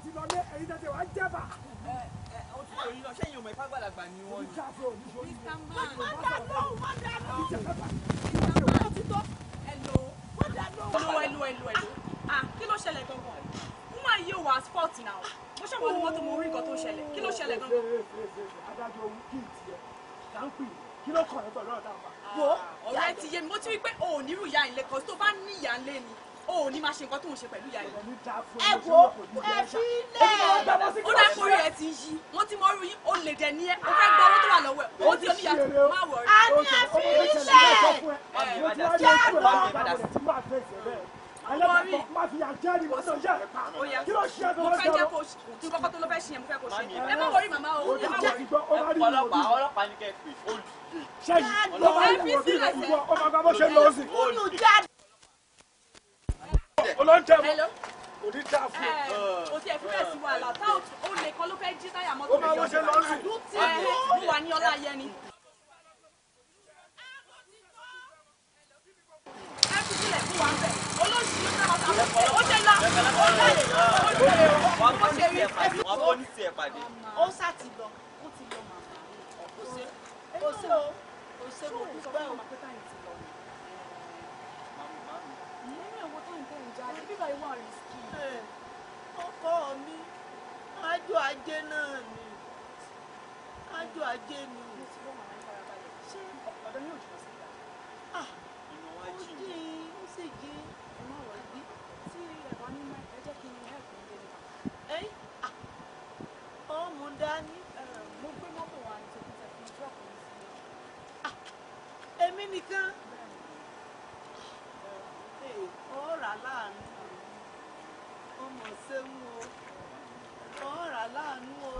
ti lọ lé ẹ̀yin tẹ̀sẹ̀ wá jẹ́bà. Ó ti lóyún lọ sẹ́yìn ọmọ ìfágbàlagbà ni wọ́n ní. Kí ló ṣẹlẹ̀ gangan? Wọ́n máa yí òwò asphalt náà. Mo ṣe wọ́n ní mọ́tò mo rí nǹkan tó ṣẹlẹ̀. Kí ló ṣẹlẹ̀ gangan? Adájọ́ ohun kí n tiẹ̀ là ń pè kí ló kàn ẹ́ pẹ̀lú ọ̀dà àpá. Ọ̀rẹ́ ti yé mi, mo ti rí pé o ò nírú ìyá ilé kan tó bá ní ìyá ilé ni o ò ní máa ṣe nǹkan tó ń ṣe pẹ̀lú ìyá ilé. Ẹ wo ẹ fi lẹ̀. Ó dá kórè ẹ ti yí, wọ́n ti mọ orí yín, o lè dẹ̀ ní ẹ, o fẹ́ gbọ́ owó tó wà lọ́wọ́ ẹ̀, o ti oníyà má wọ̀ rí. A ní ẹ fi lẹ̀. Má fi yà jẹ́ ìwọ tó yẹ ẹ̀ pa. Kí ló ṣe é tó mo lọ́jọ́? fẹ́ jẹ́ kó nǹkan tó ló fẹ́ ṣe yẹn mo fẹ́ kó ṣe. Ẹ má wọrí màmá o. Ọlọ́pàá ní kẹ́ pè olùdíje. Ṣẹ́yìn ló máa ń wò bí ìwọ ọmọ àgbà bó ṣe lọ sí. Olóńtẹ̀ mọ́. Òní dá fún ẹ. O ti ẹ̀ fi bẹ́ẹ̀ sí wàhálà táwọn olè kan ló fẹ́ jí táyà mọ́tò Ó máa bó ṣe lọ sí. mo wà ní ọlá yẹn ni. Ẹ fi sílẹ̀ fún wa ń bẹ̀. Olóṣì ló fẹ́ máa ta ó ṣe lọ. Ó ṣe rí. Wọ́n bó ní tiẹ̀ pàdé. Ó sá ti lọ. Ó ti lọ màmá. Ó ṣe o. Ó ṣe mo dúpẹ́ o. Ọkọ mi, ájò ajé náà ni. Ájò ajé ni. Ṣé ọ̀dọ́ yóò jùlọ sí ìgbà? Ó jí, ó sì jí. Tí ẹ̀rọ ní ẹ jẹ́ kí n help ní ilé nípa. Ẹ́yìn, ọmọ dání. Mo gbé mọ́tò wa ní tòkí tẹ̀ fún drop mi sílé. Èmi nìkan. Ọ̀rà láàánú. Ọmọ ṣeun o. Ọ̀rà láàánú o.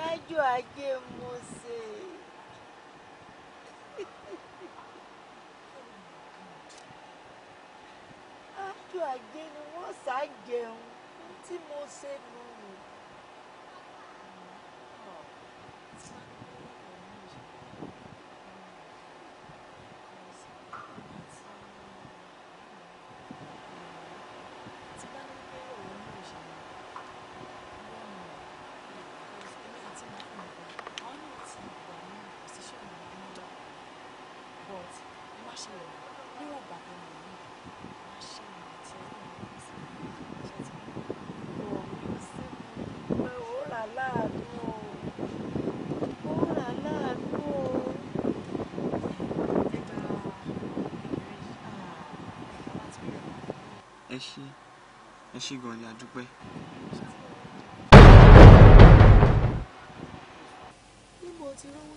Ájò ajé mo ṣe. Ájò ajé ni wọ́n sá jẹun tí mo ṣe nù. ẹ ṣé gan ni a dúpẹ́. Bí mo ti rówó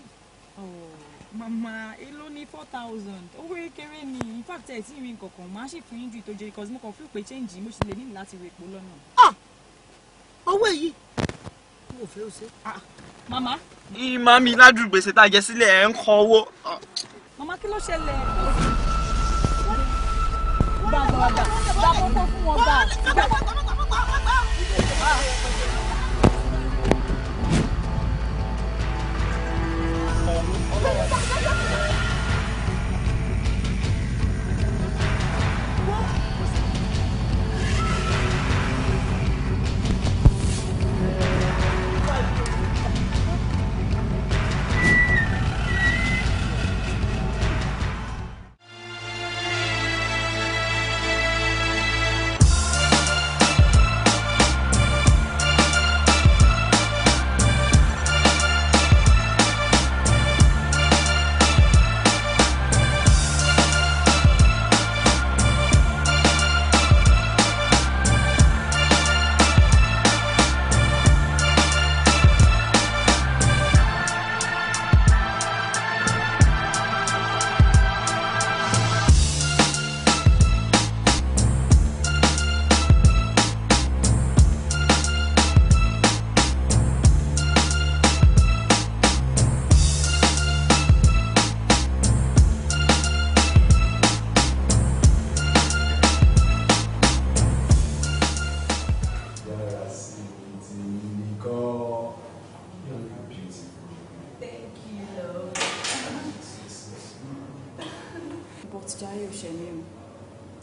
Mama, èló ní 4,000. Owó kékeré ni. In fact, ẹ tí rí nǹkan kan, máa ṣì fún yín ju ìtọ́jú because mo kàn feel pé change mo ṣì lè ní láti rèpo lọ́nà. Owó èyí. Mo fẹ́ o ṣe. Mama. Mami ládùúgbò gbèsè tá a jẹ sílẹ̀ ẹ̀ ń kọ owó. Mama, kí ló ṣẹlẹ̀? Gbà kọ́kọ́ fún wọn gbà.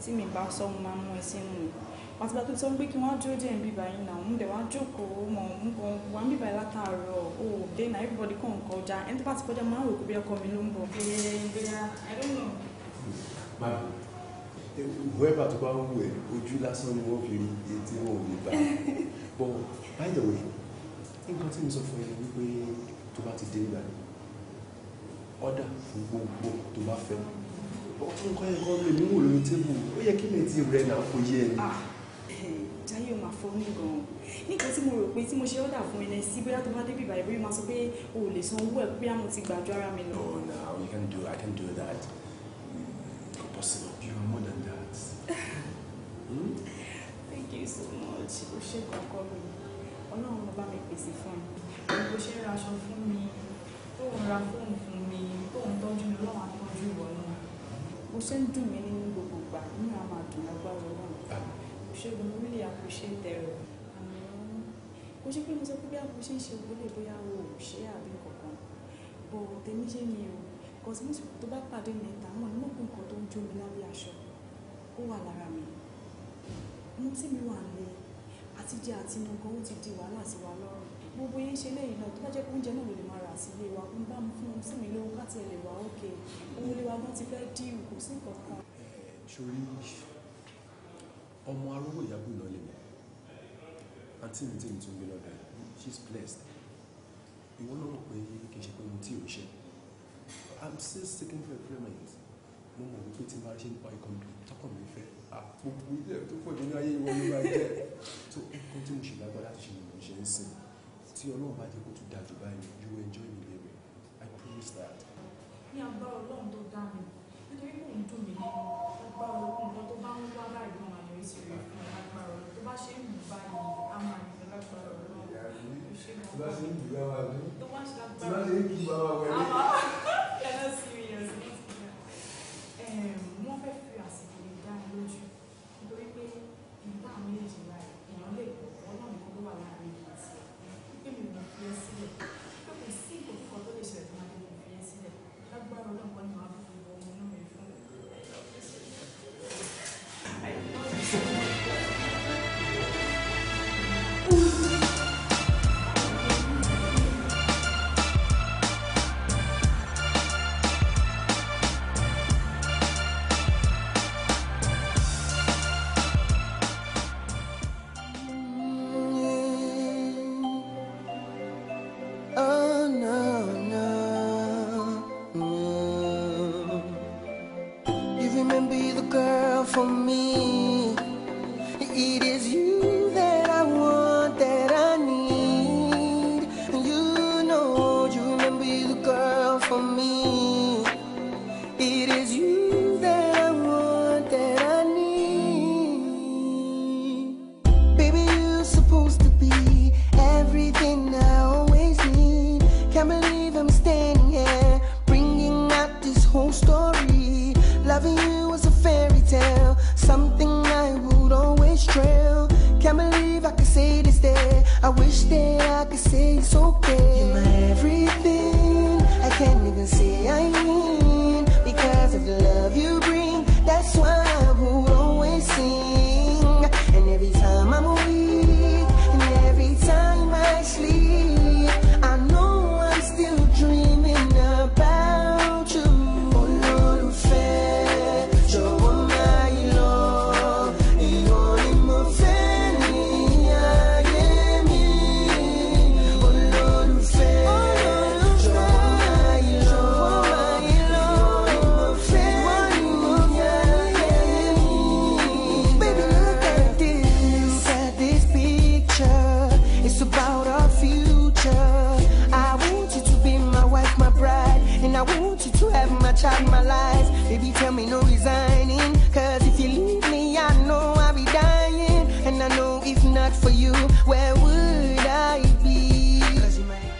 Tí mi bá sọ mo máa mú ẹ sínú mi wọ́n ti bá tó sọ pé kí wọ́n dúró dé ń bíbá yín náà mo dẹ̀ wá jókòó mọ̀ ń kàn wá ń bíbá yín látàárọ̀ o dé náà everybody kàn ń kọjá ẹni tó bá ti kọjá máa ń rò pé ọkọ mi ló ń bọ̀ bóyá I don't know. Mami, whoever tó bá ń wù ẹ́ ojú lásán ni wọ́n fi rí etí wọn ò lè gbà. But by the way, nǹkan tí mo sọ fún ẹ ni wípé tó bá ti dé nígbà ọ̀dà fún gbogbo tó bá fẹ́. Nǹkan ẹ̀kọ́ lè mú wò lórí tébù ó yẹ kí lè ti rẹ̀ náà kó yé ẹni. Jayé o máa fọ́ ní gan-an nígbà tí mo rò pé tí mo ṣe ọ́dà fún ẹni sí bóyá tó bá débi ìbàdí bóyá máa sọ pé o ò lè san owó ẹ̀ pé àmọ́ ti gbàjọ ara mi lọ. No, I can do that. Not possible. You are more than that. Thank you so much. O ṣe kọ̀ọ̀kan mi Ọlọ́run mo bá mi pèsè fún ẹ bó ṣe ń ra aṣọ fún mi tó ń ra fóònù fún mi tó ń tọ́jú mi Ọlọ́run á tọ́jú ìwọ náà. Bó ṣe ń dùn mí nínú gbogbo ìgbà nínú àwọn àdùn lágbára Ọlọ́run. Ṣẹ́gun, I really appreciate it. Kò ṣe pé mo sọ pé bí àwọn ṣe ń ṣe owó lè bóyá o ò ṣe àbí kankan. Bọ̀ tèmi ṣe mi o. Because mo tó bá pàdé mi ìta mọ̀ ní mọ̀kún nǹkan tó ń jó mi lábẹ́ aṣọ. Ó wà lára mi. Mo tí mi wà lé àti jẹ àti inú gan ó ti di wàhálà sí wa lọ́rùn. Gbogbo yín ṣe lẹ́yìn náà tó bá jẹ́ pé oúnjẹ náà ló lè máa rà sí ilé wa. Mo bá mu fún sí mi lówó káti ẹ̀ lè wà ókè. Owó ilé wa gan ti fẹ́ díù kò sí nǹkan kan. Ṣorí ọmọ arúgbó ìyàbọ̀ náà lè mọ̀ àǹtí mi tí mi tún gbé lọ́dọ̀ ẹ̀ she's blessed ìwọ náà mọ̀ pé kì í ṣe pé mo tí ò ṣe I'm still seeking for employment mo mọ̀ wípé tí n bá ṣe nípa ikọ̀ mi tọkàn mi fẹ́ gbogbo ilé tó pọ̀ nínú ayé ìwọ ló máa jẹ́ tó nǹkan tí mo ṣe lágbára láti ṣe ni mo ṣe ń sìn tí Ọlọ́run bá jẹ́ kó tún dájú báyìí you will enjoy me baby I promise that. Ní agbára Ọlọ́run tó dá mi nítorí pé òun dùn mí nínú agbára Ọlọ́run tó bá ń wá báyìí ló máa yọrí sí rẹ̀ fún agbára Ọlọ́run tó bá ṣe ń lù báyìí á máa yọ lágbára Ọlọ́run. Tí bá ṣe ń lù bá wa dún tó bá ṣe tí lágbára bá ṣe ń kí bá wa wẹ̀lé. You're not serious. Wọ́n fẹ́ fi àsìkò lè dá mi lójú nítorí pé ìgbà méjì láì èèyàn lè gbọ́ Ọlọ́run kan ló wà láàrin ìgbà sí ẹ̀ pé mi ò fi ẹ́ sílẹ̀ pé kò sí ìkòkò tó lè ṣẹlẹ̀ tó máa dé mi fi ẹ́ sílẹ̀ lágbára Ọlọ́run kan ni màá fi gbogbo ọmọ inú mi fún. For me. I wish that I could say it's okay. You're my everything. I can't even say I mean, because of the love you bring. That's why I will always sing. And every time I'm weak, and every time I sleep, I know I'm still dreaming about you. Olólùfẹ́, jọ̀wọ́ máa lọ. Ìwọ ni mo fẹ́ ní ayé mi. Olólùfẹ́, jọ̀wọ́ máa lọ. Ìwọ ni mo fẹ́ ní ayé mi. Baby, look at this picture. It's about our future. I want you to be my wife, my bride, and I want you to have my child, my life. Baby, tell me no resigning, cause if you leave me, I know I'll be dying. And I know if not for you, where would I be? Cause you might.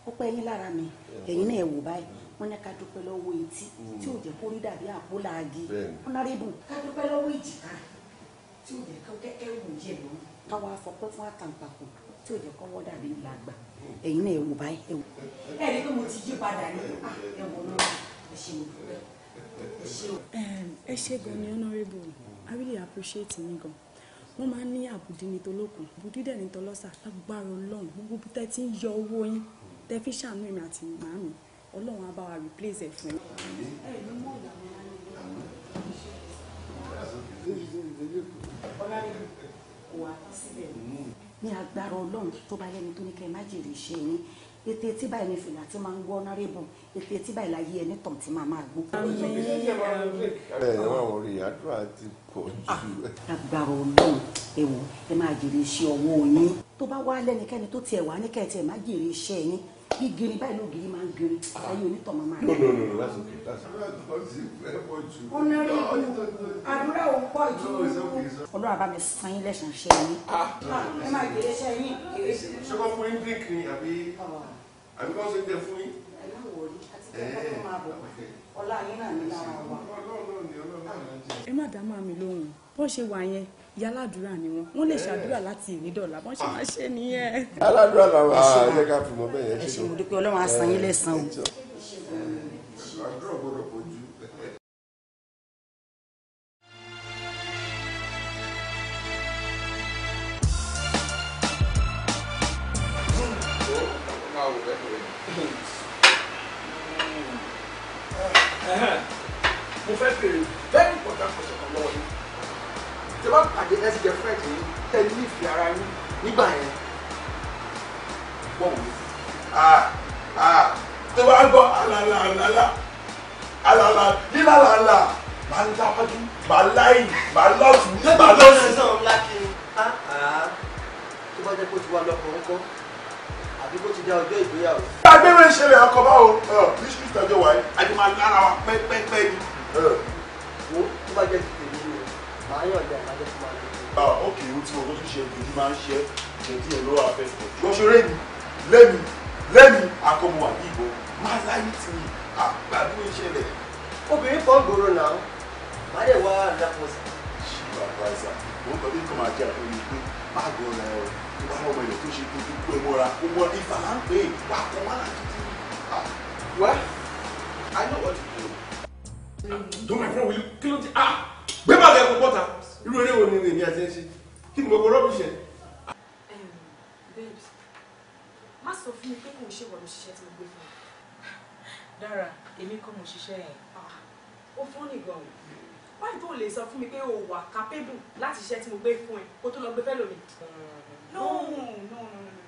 Ó pẹ́ yín lára mi ẹ̀yin náà ẹ wò báyìí wọ́n ní ká dúpẹ́ lọ́wọ́ etí tí ò jẹ́ kó rí dàbí àpò láàgì ọ̀nàrẹ́bù ká dúpẹ́ lọ́wọ́ ìjìká tí ò jẹ́ kó kẹ́kẹ́ wù jẹ́ lọ káwá fọpẹ́ fún àtàǹpàkò tí ò jẹ́ kọ́wọ́ dàbí làgbà ẹ̀yin náà ẹ wò báyìí ẹ wò. ẹ rí i pé mo ti yí padà ní ẹ wò náà ẹ ṣe mo dúpẹ́ ẹ ṣe o. Ẹ ṣé gan ni honourable, I really appreciate yín gan. Wọ́n máa ń ní àbùdí ní tolókun àbùdí dẹ̀ ní tọlọ́sà lágbára Ọlọ́run gbogbo bí tẹ́ ti ń yọ owó yín tẹ́ fi ṣàánú èmi àti màámi Ọlọ́run á bá wa replace ẹ̀ fún ẹ. Ní agbára Ọlọ́run tó bá lẹ́ni tó ní kẹ́ ẹ má jèrè iṣẹ́ yín ètè tí báyìí ní fìlà tí máa ń gbọ́ honourable ètè tí báyìí láyé ẹni tàn tí máa máa gbó. Wọ́n àwọn orí àdúrà ti pọ̀ jù. Agbára Ọlọ́run ẹ wò ẹ máa jèrè iṣẹ́ ọwọ́ yín tó bá wá lẹ́nikẹ́ni tó tiẹ̀ wá ní kẹ́ ẹ tiẹ̀ má jèrè iṣẹ́ yín bí gírí báyìí lóògiri máa ń gírí ayé onítọ̀ máa máa. No, that's okay. honourable àdúrà ò pọ̀ jù Ọlọ́run àbá mi san yín lẹ́sàn ṣe yín ẹ máa jèrè iṣẹ́ yín. Ṣé wọ́n fún yín drink ni àbí kọ́ ṣe ń jẹ fún yín? Ẹ má wọlé àti tẹ́lẹ̀ tó máa bọ̀ ọlá yín náà ní lára wa. Ẹ má dá màmí lóhùn bó ṣe wà yẹn ìyá aládùúrà ni wọ́n lè ṣàdúrà láti ìnídọ̀là bọ́n ṣe máa ṣe nìyẹn. Aládùúrà làwọn àṣẹ ká fi mọ bẹ́ẹ̀ yẹn ẹ ṣe mo dúpẹ́ Ọlọ́run á san yín lẹ́san o. Àdúrà gbọ́dọ̀ pọ̀ jù. Mo fẹ́ bèrè very important question kan lọ́wọ́ yín. Tí wọ́n pàdé ẹsẹ̀ jẹ friend yín tẹ́lẹ̀ ní ìfẹ́ ara yín nígbà yẹn. Wọ́n wò ó. Tí wọ́n á gbọ́ alala lílàlàlà máa ń dáwájú máa láì máa lọ́ọ̀tún máa lọ́ọ̀tún. Tó bá jẹ́ kó ti wá lọ́kọ̀ ńkọ́ àbí kó ti dá ọjọ́ ìgbéyàwó. Agbẹ́rẹ́ ìṣẹ̀lẹ̀ ọkọ̀ báwo ní street ọjọ́ wáyé àti máa lára wa pẹ́pẹ́pẹ́ ni. Wo tó bá jẹ́ ti tèmi ni màá yàn ọ̀dà ìmájẹ́ fún wa. Ok, o ti wọ́n tó ṣe ìdí máa ń ṣe ìdí ẹ̀ lọ́wọ́ afẹ́. Wọ́n ṣe lẹ́mi akọ́mọ àbí ìbò máa láyé tì mí àgbàdo ìṣẹ̀lẹ̀. Obìnrin kan gbòòrò náà má dẹ̀ wá àdàpọ̀sí. Ṣé bàbá ẹ̀sà òun kọ́ bí kò máa jẹ́ àtọ́yìn pé má gbọ́ ọ̀la ẹ̀rọ tó bá ọmọ ilẹ̀ tó ṣe tó tó kú ẹ mọ́ra ó mọ ìfà là ń pè é wà kọ́ wà láti tì mí. Well, I know what to do. Don't my friend will kí ló ti gbé bàbá ẹ̀kọ́ bọ́ta irú eré wo ni èmi àti ẹ̀ ṣe kí ni gbogbo rọ́bì ṣe. Babes, má sọ fún mi pé kò ń ṣe wọ́n ló ṣiṣẹ́ tí mo gbé fún ẹ. Dara, èmi kọ́ mo ṣiṣẹ́ yẹn. Ó fún ní gan-an. Báyìí tó lè sọ fún mi pé o wà capable láti ṣiṣẹ́ tí mo gbé fún ẹ kó tó lọ gbé fẹ́ lómi. No,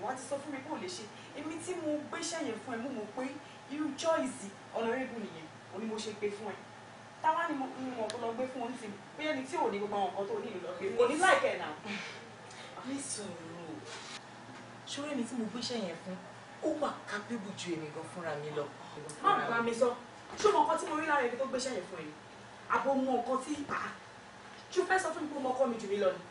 wọ́n ti sọ fún mi pé o lè ṣe. Èmi tí mo gbéṣẹ́ yẹn fún ẹ mo mọ̀ pé irú choice honourable nìyẹn òun ni mo ṣe gbé fún ẹ. Táwa ni mo mọ̀ kó lọ gbé fún ọ́n sí i. Bóyá ni tí ò ní gbogbo àwọn nǹkan tó ní ìlú lọ gbé. Kò ní láìpẹ́ náà. Ní sùúrù. Ṣọ́rẹ́ mi tí mo gbéṣẹ́ yẹn fún ó wà capable ju èmi gan fúnra mi lọ. Má bá mi sọ. Ṣé o mọ nǹkan tí mo rí lára ẹni tó gbéṣẹ́ yẹn fún ẹ? Àbò mọ nǹkan tí ṣé o fẹ́ sọ fún mi pé o mọ ọkọ mi jù mí lọ ni?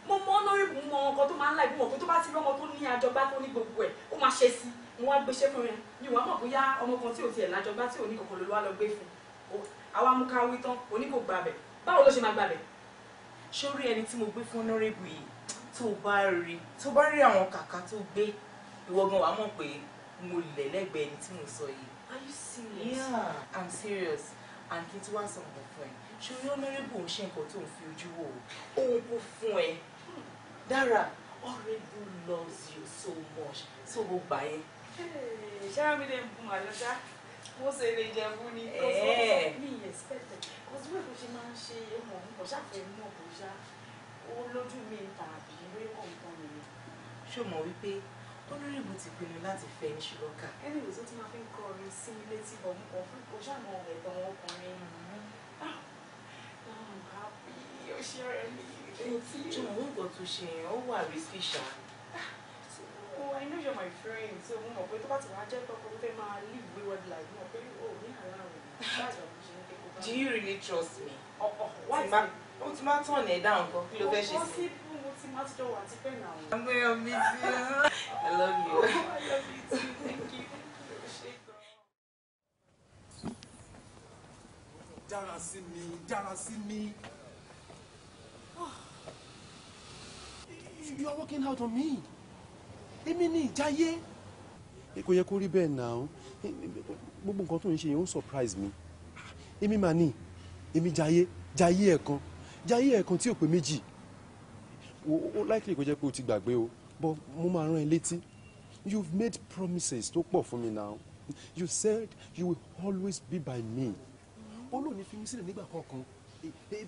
mo mọ lórí mo mọ ọkọ tó máa ń láì mọ̀ pé tó bá ti rọ́mọ tó ní àjọgbá tó ní gbogbo ẹ̀ ó máa ṣe sí mo wá gbéṣẹ́ fún rẹ̀ mi wá mọ̀ bóyá ọmọ kan tí ò tiẹ̀ lájọgbá tí ò ní kọ̀kọ̀ ló wá lọ gbé fún àwa mú ká wí tán òní kò gbàbẹ̀ báwo ló ṣe máa gbàbẹ̀. sórí ẹni tí mo gbé fún honorable yìí tó bá rí àwọn kàkà tó gbé ìwọ gan wàá mọ̀ pé mo lẹ̀ lẹ́gbẹ̀ẹ́ ẹni tí mo sọ yìí. Are you serious? Yeah, I'm serious. And kí n tí wá sọ nǹkan fún ẹ ṣórí honorable ń ṣe nǹkan tó ń fi ojú wò ó òun kò fún ẹ. Dara, honorable loves you so much so ó gbà yẹn. ṣáà mi lè bùn àlọ́ṣá mo ṣe lè jẹ fún ni mi expect it because wíwèé tó ṣe máa ń ṣe ọmọ nǹkan ṣàfẹ́ mọ̀ kó ṣá ó lójú mi tàbí ìwé kọ̀ọ̀kan mi. ṣó mọ̀ wípé honorable ti pinnu láti fẹ́ ní ṣùlọ́kà. anyways ó ti máa fi ń kọrin sí mi létí bọ̀ mo kàn fún kò ṣàmọ̀ ẹ̀tọ́ wọn ọkùnrin. I'm happy ó ṣe ọ̀rẹ́ mi. ṣé mo nǹkan tó ṣe yẹn ó wà risky ṣá. Oh, I know you're my friend, so mo mọ̀ pé tó bá ti wá jẹ́ tọkọ tó fẹ́ máa live wayward life mo mọ̀ pé o ní àlá rẹ̀. Do you really trust me? Why is it? Ó ti máa tàn ẹ̀ dáhùn kan kí ló fẹ́ ṣe sí? Mo ti máa ti jọ wà tipẹ́ náà. I'm gonna miss you. I love you. I love you too. Thank you. Dara sí mi. You are working out on me. Èmi ni ìjáyé. Kò yẹ kó rí bẹ́ẹ̀ náà. Gbogbo nǹkan tó ń ṣe yẹn ó surprise mi. Èmi mà ní. Èmi jayé ẹ̀kan tí ò pé méjì. Ó likely kó jẹ́ pé o ti gbàgbé o. But mo máa rán ẹ létí. You've made promises tó pọ̀ fún mi now. You said you will always be by me. Olóòní fi mí sílẹ̀ nígbà kankan.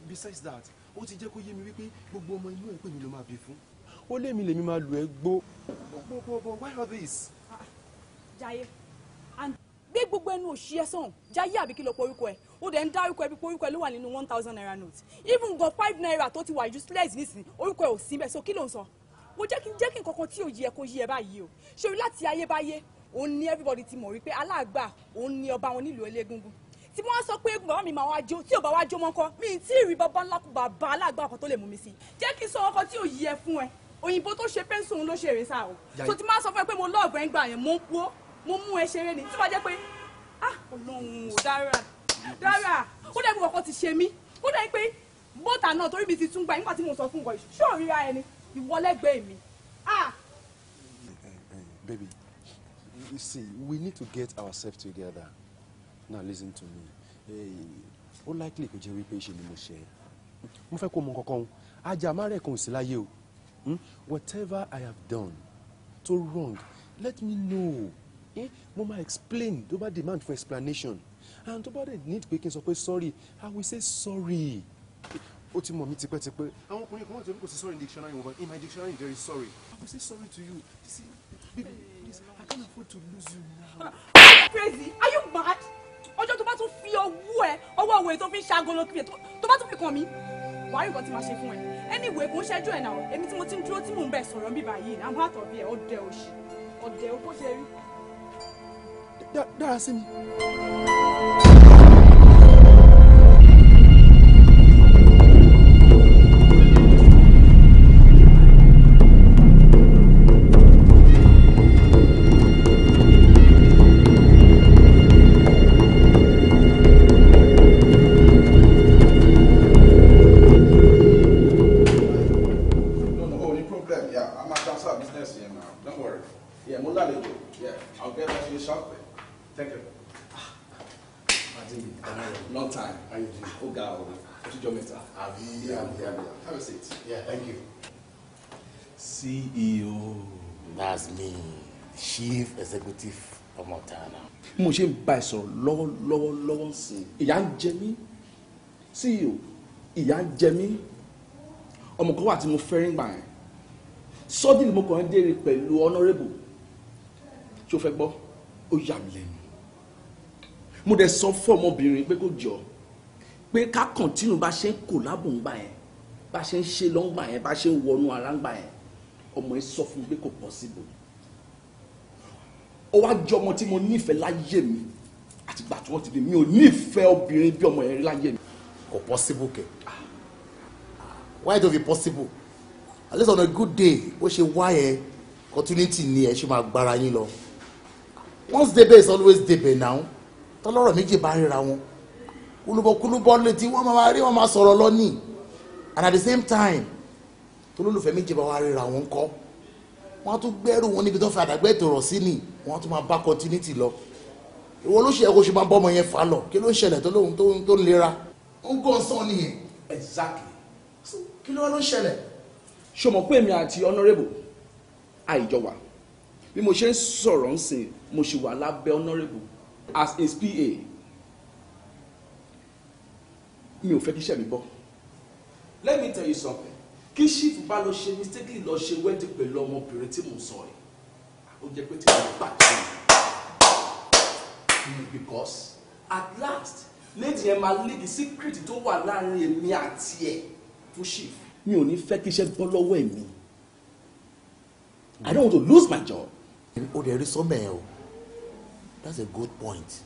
Besides that, ó ti jẹ́ kó yé mi wípé gbogbo ọmọ inú ẹ̀ pé mi ló máa bí fún. Ó lé mi lèmi máa lù ẹ́ gbó. Why all this? Jaiye, and gbé gbogbo ẹnu òṣì ẹ sàn. Jaiye àbí kí ló porúkọ ẹ? Ó dẹ̀ ń dárúkọ ẹ bí porúkọ ẹ ló wà nínú 1,000 naira note. Even gan 5 naira tó ti wà useless nísìnyí, orúkọ ẹ ò sí bẹ́ẹ̀, so kí ló ń sọ? Mo jẹ́ kí nǹkan kan tí ò yẹ kó yí ẹ báyìí o. Ṣé orí láti ayébáyé, òun ni everybody ti mọ̀ wípé aláàgbà òun ni ọba wọn nílùú Elégúngún. Tí wọ́n sọ pé bàbá mi máa wá jó tí ò bá wá jó mọ́ kọ́ mi tí ì rí bàbá ńlá kú bàbá aláàgbà kan tó lè mú mi sí. Jẹ́ kí n sọ ọkọ tí ò yí ẹ fún ẹ. Òyìnbó tó ṣe pẹ́ńsù òun ló ṣe èrè sáà o. So ti máa sọ fún ẹ pé mo lọ́ọ̀bù ẹ̀ ń gbà yẹn mo mú ẹ ṣeré ni tí wọ́n jẹ́ pé Ọlọ́run ò Dara ó dẹ̀ bí kọ̀ọ̀kan ti ṣe mí ó dẹ̀ pé bọ́tà náà torí mi ti tún gbà nígbà tí mo sọ fún nǹkan yìí ṣé òríra ẹni ìwọlẹ́gbẹ̀ẹ́ mi. Baby, you see, we need to get ourselves together. Now listen to me. Ó likely kò jẹ́ wípé ṣe ni mo ṣe. Mo fẹ́ kó mọ kankan. Ajá má rẹ̀ kan ò sí láyé o. Whatever I have done so wrong, let me know. Mo máa explain, tó bá demand for explanation. And tó bá dẹ̀ need pé kí n sọ pé sorry, I will say sorry. Ó ti mọ̀ mí tipẹ́tipẹ́. Àwọn ọkùnrin kan wọ́n ti kò sí sorry in dictionary wọn, but in my dictionary very sorry. I will say sorry to you. See, baby, please, I can't afford to lose you now. Are you crazy? Are you mad? Ọjọ́ tó bá tún fi ọwọ́ òwe tó fi ń ṣàgolo kiri tó bá tún fi kàn mí. Wàá rí nǹkan tí màá ṣe fún ẹ. Anyway, kò ń ṣẹ́jú ẹ̀ náà. Èmi tí mo ti ń dúró tí mò ń bẹ̀ sọ̀rọ̀ ń bí báyìí. I'm out of here. Ọ̀dẹ̀ òṣì. Ọ̀dẹ̀ ó bó ṣe rí. Dára sí mi. Long time. How you doing? Oh, God. Have a seat. Yeah, thank you. CEO. That's me, Chief Executive Promoter now. Mo ṣe ń bá ẹ sọ̀rọ̀ lọ́wọ́ sí i. Ìyà ń jẹ mí. CEO, ìyà ń jẹ mí. Ọmọ kan wà tí mo fẹ́ rí gbà yẹn. Suddenly mo kàn ń dèrè pẹ̀lú honourable. Ṣé o fẹ́ gbọ́? Ó yà mí lẹ́nu. Mo dẹ̀ sọ fún ọmọbìnrin pé kó jọ pé ká kọ̀ntínú bá ṣe ń kò lábùn gbà yẹn bá ṣe ń ṣe lọ́ngbà yẹn bá ṣe ń wọnú ara gbà yẹn ọmọ yẹn sọ fún mi pé kò possible. Ó wá jẹ́ ọmọ tí mo nífẹ̀ẹ́ láyé mi àti gbà tí wọ́n ti dé mi ò nífẹ̀ẹ́ obìnrin bí ọmọ yẹn rí láyé mi. Kò possible kẹ̀. Why don't be possible? at least on a good day ó ṣe wá yẹn opportunity ni ẹ ṣe máa gbára yín lọ once débẹ̀ is always débẹ̀ now tọ́lọ́rọ̀ méjì bá ríra wọn kúlúbọ́ létí wọ́n máa rí wọn máa sọ̀rọ̀ lọ ní and at the same time tolólùfẹ́ méjì bá wá ríra wọn kọ́ wọ́n á tún gbẹ́rù wọn níbi tó fi àdàgbẹ́ ètò rọ̀ sí ni wọ́n á tún máa bá continuity lọ ìwọ ló ṣe ẹ kó ṣe máa bọ́ ọmọ yẹn fà lọ kí ló ń ṣẹlẹ̀ tó lóhun tó ń lera ó ń gàn sán nìyẹn. exactly. kí ló ń ṣẹlẹ̀. ṣé o mọ̀ pé èmi àti honourable àìjọ wà bí mo ṣe ń sọ̀rọ̀ ń sìn mo ṣì wà lábẹ́ honourable as his PA mi ò fẹ́ kí iṣẹ́ mi bọ́. let me tell you something kí chief bá lọ ṣe mistakenly lọ ṣe wedding pẹ̀lú ọmọbìnrin tí mo sọ yìí ó jẹ́ pé tí mo bá tó because at last lady yẹn máa leak secret tó wà láàrin èmi àti ẹ̀ fún chief. mi ò ní fẹ́ kí iṣẹ́ bọ́ lọ́wọ́ èmi I don't want to lose my job. o de rí sọ́mẹ̀ ẹ̀ o that's a good point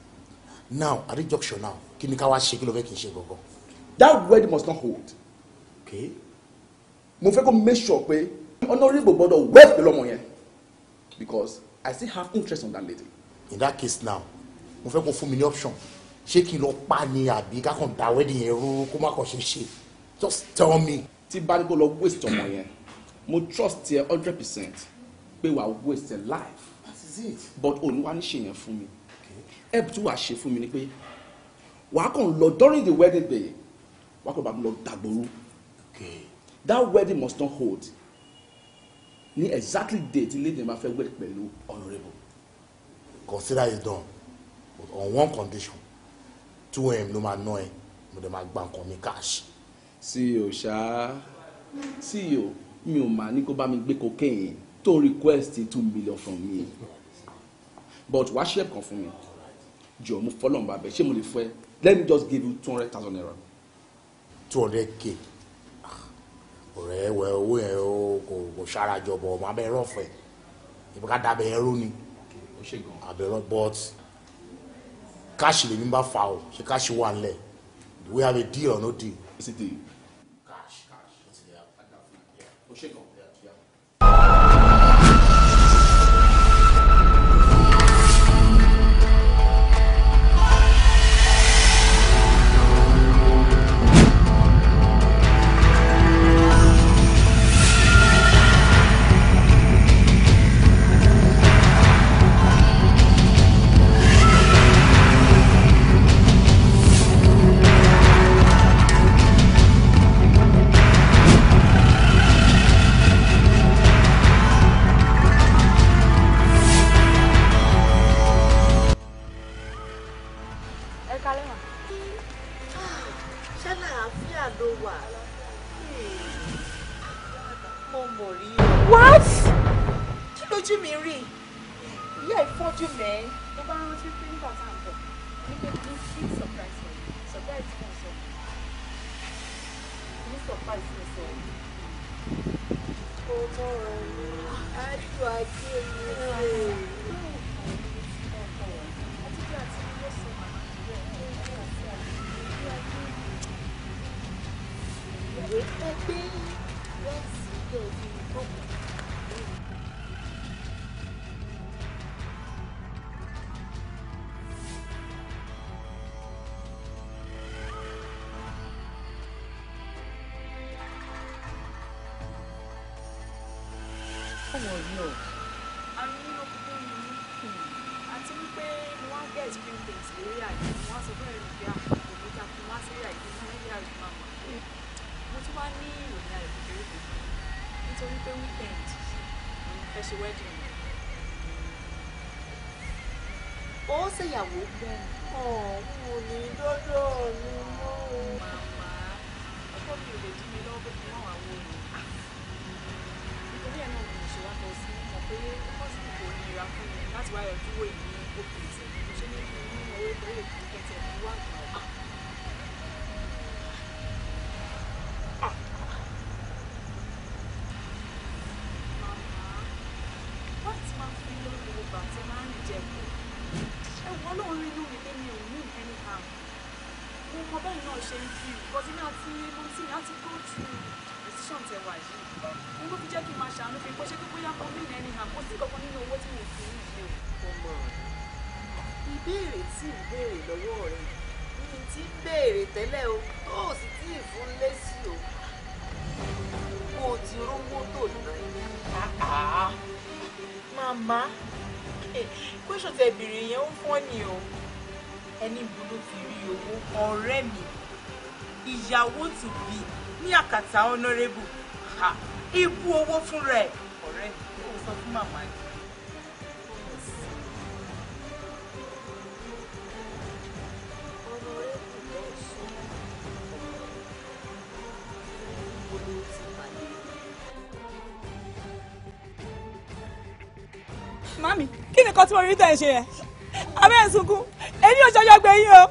now at the junction now kí ni ká wá ṣe kí ló fẹ́ kí n ṣe gangan. that wedding must not hold. okay. mo fẹ́ kó make sure pé honourable gbọ́dọ̀ wed pẹ̀lú ọmọ yẹn because I still have interest on that lady. in that case now mo fẹ́ kó fún mi ní option ṣé kí n lọ pa ni àbí ká kàn da wedding yẹn rú kó má kàn ṣe just tell me. tí bá ní kó lọ waste ọmọ yẹn mo trust yẹ 100% pé wàá waste your life. that is it. but òní wàá ní ṣe yẹn fún mi help tí wàá ṣe fún mi ni pé wàá kàn lọ during the wedding day wàá kàn bá mi lọ dàgbòrú. that wedding must not hold ní exactly date tí lady ma fẹ́ wed pẹ̀lú honourable. consider it done but on one condition 2am ló máa ná ẹ mo dẹ̀ máa gba nǹkan mi cash. CEO ṣá CEO mi ò máa ní kó bá mi gbé cocaine tó request 2 million from me but wàá ṣe ẹ̀kan fún mi jọ mo fọlọ́n bá bẹ̀ ṣé mo lè fẹ́ let me just give you 200,000 naira. 200k ọ̀rẹ́ ẹ̀wẹ̀ owó yẹn kò ṣarajọ bọ̀ ọmọ abẹ́ rọ̀fẹ́ ìbí ká dábẹ́ ẹrú ni abẹ́rọ̀ but káàṣì lèmi bá fa o ṣe káàṣì wà nílẹ̀ do we have a deal or no deal. it's a deal. cash. ó ṣèyàwó bẹ́ẹ̀ mo ní dọ́dọ̀ mi mọ́ o. màmá ọkọ mi ò lè dí mi lọ́wọ́ pé kí wọ́n wá wò ó nítorí ẹ̀ náà mo ṣe wá bọ̀ sí mọ̀ pé pọ́sìtì kò nira fún mi láti wá yọjú wò ní òkè ìṣẹ̀lẹ̀ mo ṣe ní kí n mú owó ìtọ́jú ìpín kẹtẹ̀ mi wá gbà ọ́. position tẹ wà yìí mo ló fi jẹ́ kí n máa ṣàánú fún ìpọ́ṣẹ́ pé bóyá kan nínú ẹni hàn kó sí kankan nínú owó tí mo fi ń yí o. ọmọ ìbéèrè tí ń béèrè lọ́wọ́ rẹ̀ ní ti béèrè tẹ́lẹ̀ o tó o sì tí ì fún lésì o kó o ti rówó tó náà. màmá question tẹ bèrè yẹn ń fọ́ ni o ẹni bu ló ti rí owó ọ̀rẹ́ mi ìyàwó tó bí ní àkàtà honourable ibú owó fún rẹ̀ ọ̀rẹ́ mi ó sọ fún màmá yìí. Mami, kí ni kan tí mo rí tẹ̀ ń ṣe yẹn? Abẹ́ ẹ̀ sunkún, èmi ò ṣọjọ́ gbé yín o,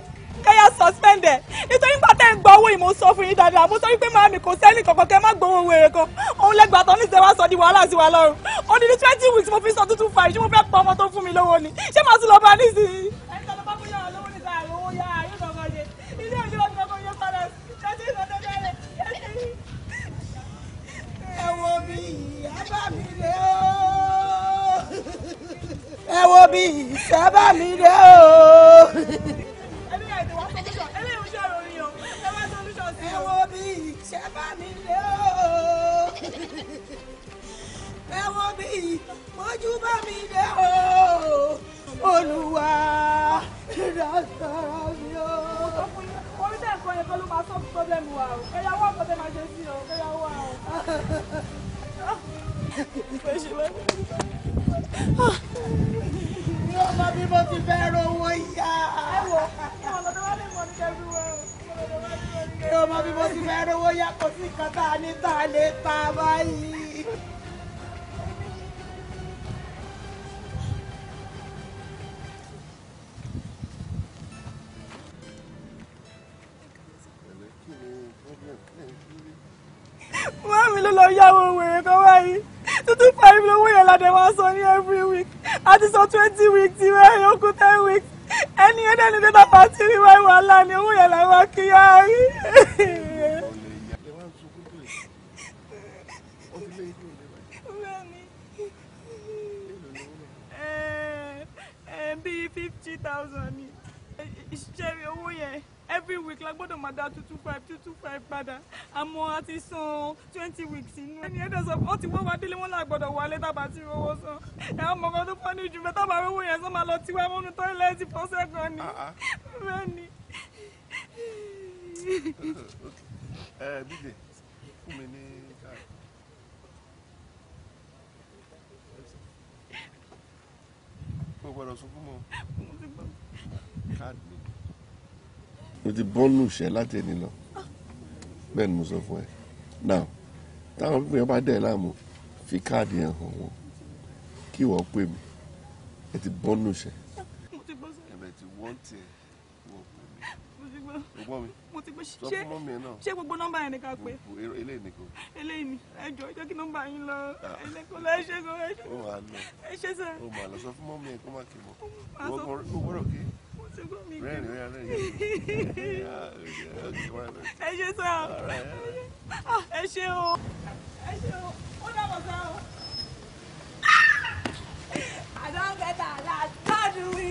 kẹ́yà suspended. Nítorí nígbà tẹ́ ń gba owó yìí mo sọ fún yín dáadáa, mo sọ wípé màmí kò sẹ́ni kankan kẹ́ má gbowó wèrè kan. Òun lẹ́gbàá tán ní ìṣẹ́wá sọ di wàhálà sí wa lọ́rùn. Ó ní ní 20 weeks mo fi sọ 225, ṣé mo fẹ́ pa ọmọ tó fún mi lówó ni? Ṣé màá tún lọ bá nísìnyí? Ẹni tó lọ bá fún yàrá lówó níta àìrówó yá ayé kankan ṣe. Ilé ìlú ọdún ọkọ̀ yóò padà ṣáṣí ìsọdọ̀ bẹ̀rẹ̀. Ẹ wo bí ìyá bá mi lé o. Ẹ wo bí ìṣẹ́ bá mi dé o. Ẹ wo bí ìṣẹ́ bá mi dé o. Ẹ wo bí ìmọ́jú bá mi dé o. Olúwa ìdásọ̀rọ̀ mi o. Orí tẹ̀ ń kọ́ yẹn kọ́ ló máa sọ pọ́blẹ́mù wa o. Ẹ̀yàwó ọkọ̀ tẹ̀ máa ṣe sí o. Ẹ̀yàwó wa o. Ní ọmọ bí mo ti fẹ́ rówó yá. Ẹ wo, ọ̀nà tó wá lè mọ̀ ní kẹ́bí wẹ̀ o. Ní ọmọ bí mo ti fẹ́ rówó yá kò sí nǹkan tá a ní tá a lè ta báyìí. Mami ló lọ yáwó wèrè kan wáyé. 225 lówó yẹn ládẹ wá sọ ní every week. A ti sọ 20 weeks tí wẹ́ẹ̀ yókù 10 weeks. Ẹni ẹ̀dẹ̀ ní kẹta pàtí rí wáyé wàhálà ni owó yẹn làwọn kíyà rí. Bíi 50,000 ni. Ṣẹ́rí owó yẹn every week la gbọ́dọ̀ máa dá 225 padà àmọ́ a ti san 20 weeks inú ẹni ẹ̀dẹ̀ sọ wọ́n ti wọ́n wá délé wọn là gbọ́dọ̀ wọlé tábà tí owó san ẹ̀ ọmọ kan tó fọ́ ní ìjùmọ̀ tábà owó yẹn sọ máa lọ tiwa mọ́nú tọ́ílẹ̀tì fọ́sẹ̀ kan ni bẹ́ẹ̀ ni. Bídè fún mi ní káàdì. Mo gbọ́dọ̀ sọ fún mọ́ káàdì mi. Mo ti bọ́nù iṣẹ́ láti ẹni lọ bẹ́ẹ̀ ni mo sọ fún ẹ now táwọn pípẹ́ yẹn bá dẹ̀ láàmú fi káàdì yẹn hàn wọ́n kí wọ́n pè mí ẹ ti bọ́nù iṣẹ́ ẹ̀bẹ̀ ti wọ́n tiẹ̀ wọ́n pè mí o gbọ́ mi sọ fún mọ́mí ẹ náà ṣé gbogbo nọ́mbà yẹn ni ká pè eléyìí ni kò eléyìí ni ẹ jọ̀ọ́ jẹ́ kí nọ́mbà yín lọ ẹlẹ́kọ̀ọ́ lọ ẹ ṣe gan ẹ ṣe sẹ́ o máa lọ sọ fún mọ́mí ẹ kó má kí mọ́ o gbọ́dọ̀ kí rẹ́rìn ẹ ṣe sọ ẹ ṣe o ó dàbọ̀ sọ o. I don't get that last how do we.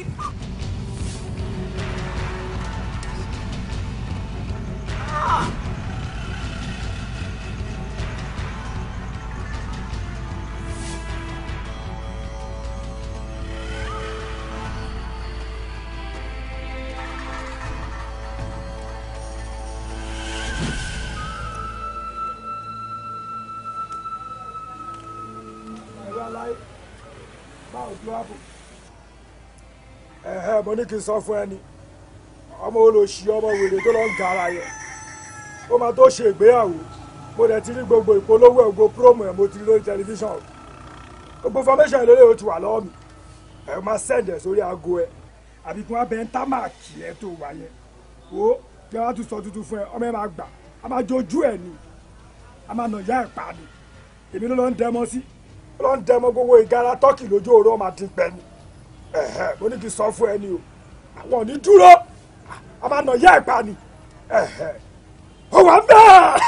Mo ní kí n sọ fún ẹni ọmọ olóṣì ọmọ wèrè tó lọ ń gara yẹn ó máa tó ṣe ìgbéyàwó mo dẹ̀ ti rí gbogbo ìpolówó ẹ̀ gbogbo promo ẹ̀ mo ti rí lórí tẹlifíṣàn gbogbo formation ìlélẹ́yìn ó ti wà lọ́wọ́ mi ẹ̀ máa sẹ́ǹdẹ̀ sórí aago ẹ̀ àbí kí wọ́n bẹ ń tá máa kì ẹ́ tó wà yẹn o kí wọ́n á tún sọ tuntun fún ẹ ọmọ ẹ máa gbà á máa jojú ẹ̀ ni á máa nà ìyá ẹ̀ pa ni èmi ló lọ ń dẹmọ sí ló ń dẹmọ gbogbo ìgara tọ́kì lójú òru ọmọ àti pẹ́ ni mo ní kí n sọ fún ẹ ni o àwọn ò ní dúró a máa nà ìyá ẹ̀ pa ni ó wà ń bẹ́ẹ̀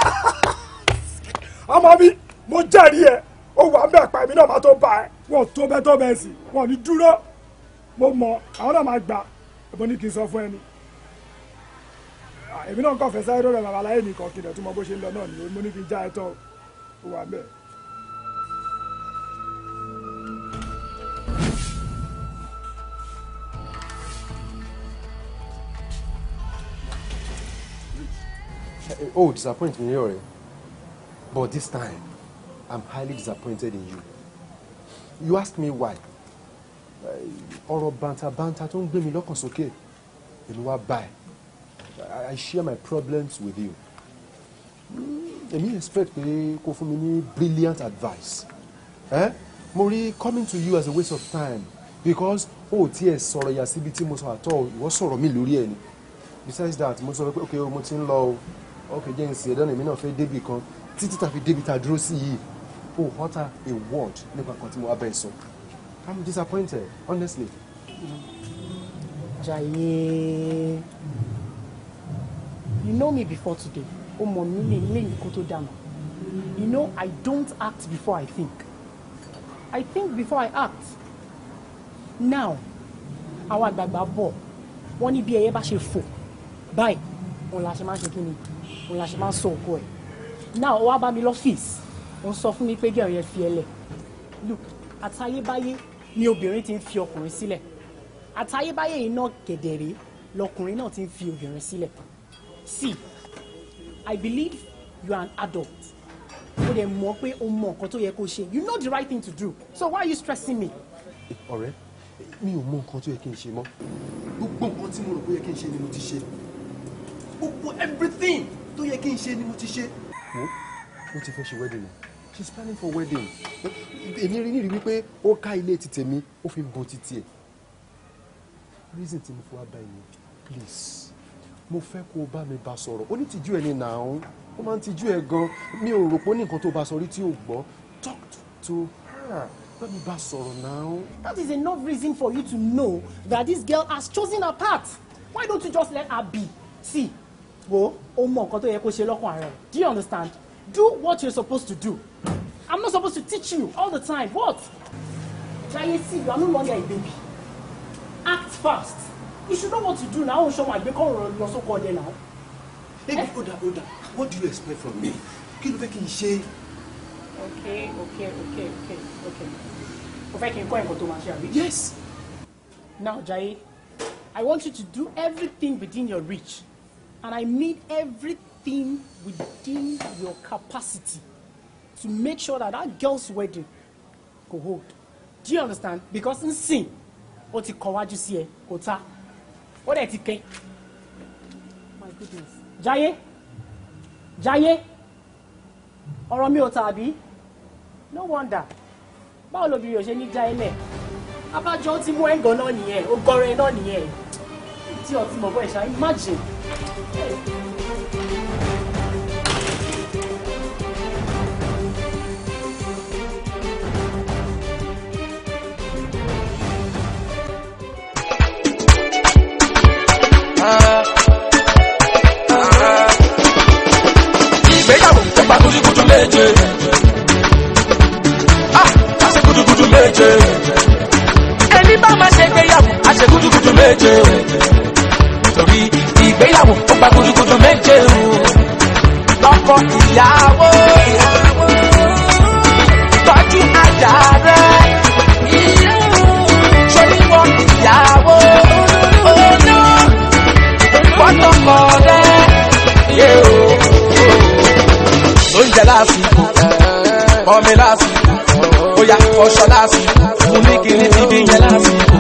àmọ́ mi mo jẹ́rìí ẹ ó wà bẹ́ẹ̀ pa èmi náà máa tó bá ẹ wọ́n tó bẹ́ẹ̀ sí wọ́n ní dúró mo mọ̀ àwọn náà máa gbà ẹ̀bùn ní kí n sọ fún ẹni èmi náà kàn fẹ́ sáré rẹ̀ bàbá aláyé nìkan kìnìún tí mo bó ṣe ń lọ náà ni mo ní kí n já ẹ tán ó wà bẹ́ẹ̀. Oh, disappoint me, already. But this time, I'm highly disappointed in you. You asked me why. Ọ̀rọ̀ bàǹtàbàǹtà tó ń gbé mi lọ́kàn sókè. Èmi wá báyìí. I share my problems with you. Èmi expect pé kó fún mi ní brilliant advice. Mo rí coming to you as a waste of time because o tiẹ̀ sọ̀rọ̀ yà síbi tí mo sọ àtọ̀ ìwọ sọ̀rọ̀ mi lórí ẹ̀ ni. Besides that, mo sọ pé okay mo ti ń lọ o. Okay, jẹ́ nsì ẹ̀dọ́nà èmi náà fẹ́ débì kan títí tàfi débì tá a dúró sí yìí. Oh, utter a word nípa kan tí mo wá bẹ́ẹ̀ sọ. I'm disappointed, honestly. Jaye, you know me before today. O mọ̀ mí lè lẹ́yìn kó tó dànù. You know I don't act before I think. I think before I act. Now, àwọn àgbààgbà bọ̀ wọ́n ní bí ẹyẹ bá ṣe fò báyìí òun la ṣe máa ń ṣe kí ni òun la ṣe máa ń sọ òkú ẹ̀. Now ó wá bá mi lọ́fíìsì òun sọ fún mi pé gẹ̀rù yẹn fi ẹlẹ̀. Look, àtayébáyé ni obìnrin ti ń fi ọkùnrin sílẹ̀. Àtayébáyé yìí náà gẹ̀dẹ̀rẹ́ lọkùnrin náà ti ń fi obìnrin sílẹ̀. See, I believe you are an adult. O dẹ̀ mọ̀ pé o mọ̀ nǹkan tó yẹ kó ṣe. You know the right thing to do. So why are you stressing me? Ọ̀rẹ́, mi ò mọ nǹkan tó yẹ kí n ṣe mọ́. Gbogbo nǹkan tí mo rò pé yẹ kí n ṣe ni mo ti ṣe. Gbogbo everything tó yẹ kí n ṣe ni mo ti ṣe. Mo ti fẹ́ ṣe wedding náà. She's planning for wedding. Èmi rí nírí wípé ó ká ilé ti tèmi ó fi bo títí ẹ̀. Reason tí mo fi wá bá ẹni, please, mo fẹ́ kó o bá mi bá sọ̀rọ̀. Ó ní tìjú ẹni náà ó máa ń tìjú ẹ gan. Mi ò rò pé ó ní nǹkan tó bá sọ rí tí ò gbọ́. Talk to her. Bá mi bá sọ̀rọ̀ náà. That is enough reason for you to know that this girl has chosen her path. Why don't you just let her be? See, wo o mọ nǹkan tó yẹ kó ṣe lọ́kàn ara ẹ̀. Do you understand? Do what you're supposed to do. I'm not supposed to teach you all the time. What? Jaye, see, you are no longer a baby. Act fast. You should know what to do now. Show my baby you're so called there now. Hey, Oda, what do you expect from me? Kí ló fẹ́ kí n ṣe? Okay. O fẹ́ kí n kọ́ nǹkan tó máa ṣe àbí? Yes. Now, Jaye, I want you to do everything within your reach. And I need everything within your capacity to make sure that that girl's wedding go hold. Do you understand? Because in sin, o ti kọ̀wájú sí ẹ, kò ta. O dẹ̀ ti kẹ́. My goodness. Jaye, ọ̀rọ̀ mi ò ta àbí? No wonder. Báwo lo bí yóò ṣe ní já ilẹ̀? Abájọ́ ti mú ẹ̀gàn náà nìyẹn, ó gọrẹ náà nìyẹn. Tí ọtí mọ̀ bọ́ ẹ̀ṣá, imagine. Ìgbéyàwó tó bá kúrúkúrú méje. Àṣẹ kúrúkúrú méje. Ẹni bá máa ṣe ìgbéyàwó, àṣẹ kúrúkúrú méje. Torí ìgbéyàwó tó bá kúrúkúrú méje. Ọkọ ìyàwó tọ́jú ajá rẹ̀. Ṣoríwọ́ ìyàwó ọ̀nà pọ́tọ́kọ̀ rẹ̀. Oúnjẹ lásìkò, ọmọ lásìkò, bóyá ọṣọ lásìkò, fún ní kiri ti bí yẹn lásìkò.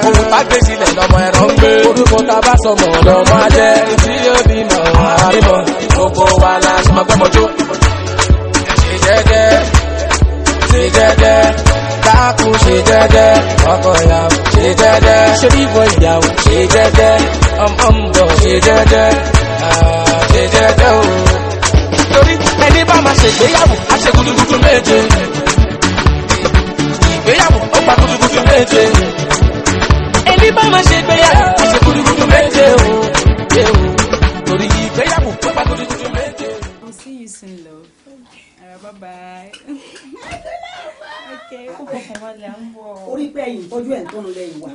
Ohun tá gbé sílẹ̀ lọ́mọ ẹ̀rọ ń gbé. Orúkọ tá bá sọmọ lọ́mọ ajẹ́. Tí yóò bí mọ̀ àbímọ, gbogbo wa la ṣe máa gbọ́mọ jó. Ṣe jẹ́jẹ́, dákun ṣe jẹ́jẹ́, ọkọ ìyàwó ṣe jẹ́jẹ́. Ṣé bí ìwọ ìyàwó ṣe jẹ́jẹ́, ọmọ ń bọ̀ ṣe jẹ́jẹ́, ṣe jẹ́jẹ́ o. Torí ẹni bá máa ṣègbéyàwó, á ṣe gudugudu méje. Ìgbéyàwó ó pa gudugudu méje. Ẹni bá máa ṣègbéyàwó, á ṣe gudugudu méje o. Torí ìgbéyàwó ó pa gudugudu méje. I'll see you soon, love. orí pé ẹ̀yìn tọ́jú ẹ̀ ń tọ́nu lẹ́yìn wa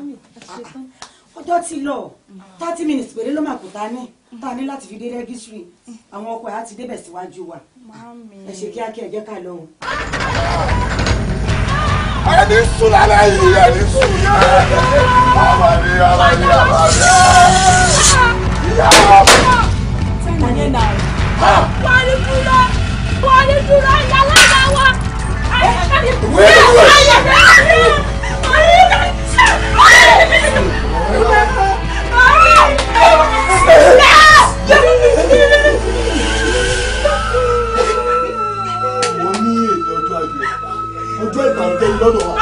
ọjọ́ ti lọ 30 minutes péré ló máa kù ta ní láti fi dé rẹ́gísírì àwọn ọkọ̀ ẹ̀ á ti débẹ̀ síwájú wa ẹ ṣe kíákíá ẹ jẹ́ ká lọ. ẹni sùn lálẹ́ yìí ẹni sùn àbàdé àbàdé àbàdé ìyá wọ́n dúró ìyálà ìyá wa. wọ́n ní èdè ọjọ́ àgbẹ̀ ọjọ́ ìbànújẹ́ lọ́dọ̀ wa.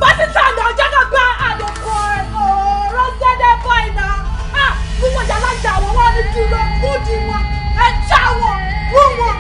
pásítọ̀ àná ọjọ́ náà gba àdókò rọ́gẹ́dẹ́ bọ́ì náà gbogbo ìyálà ìjà wọn wọ́n ní dúró kú di wọn ẹ já wọn kú wọn.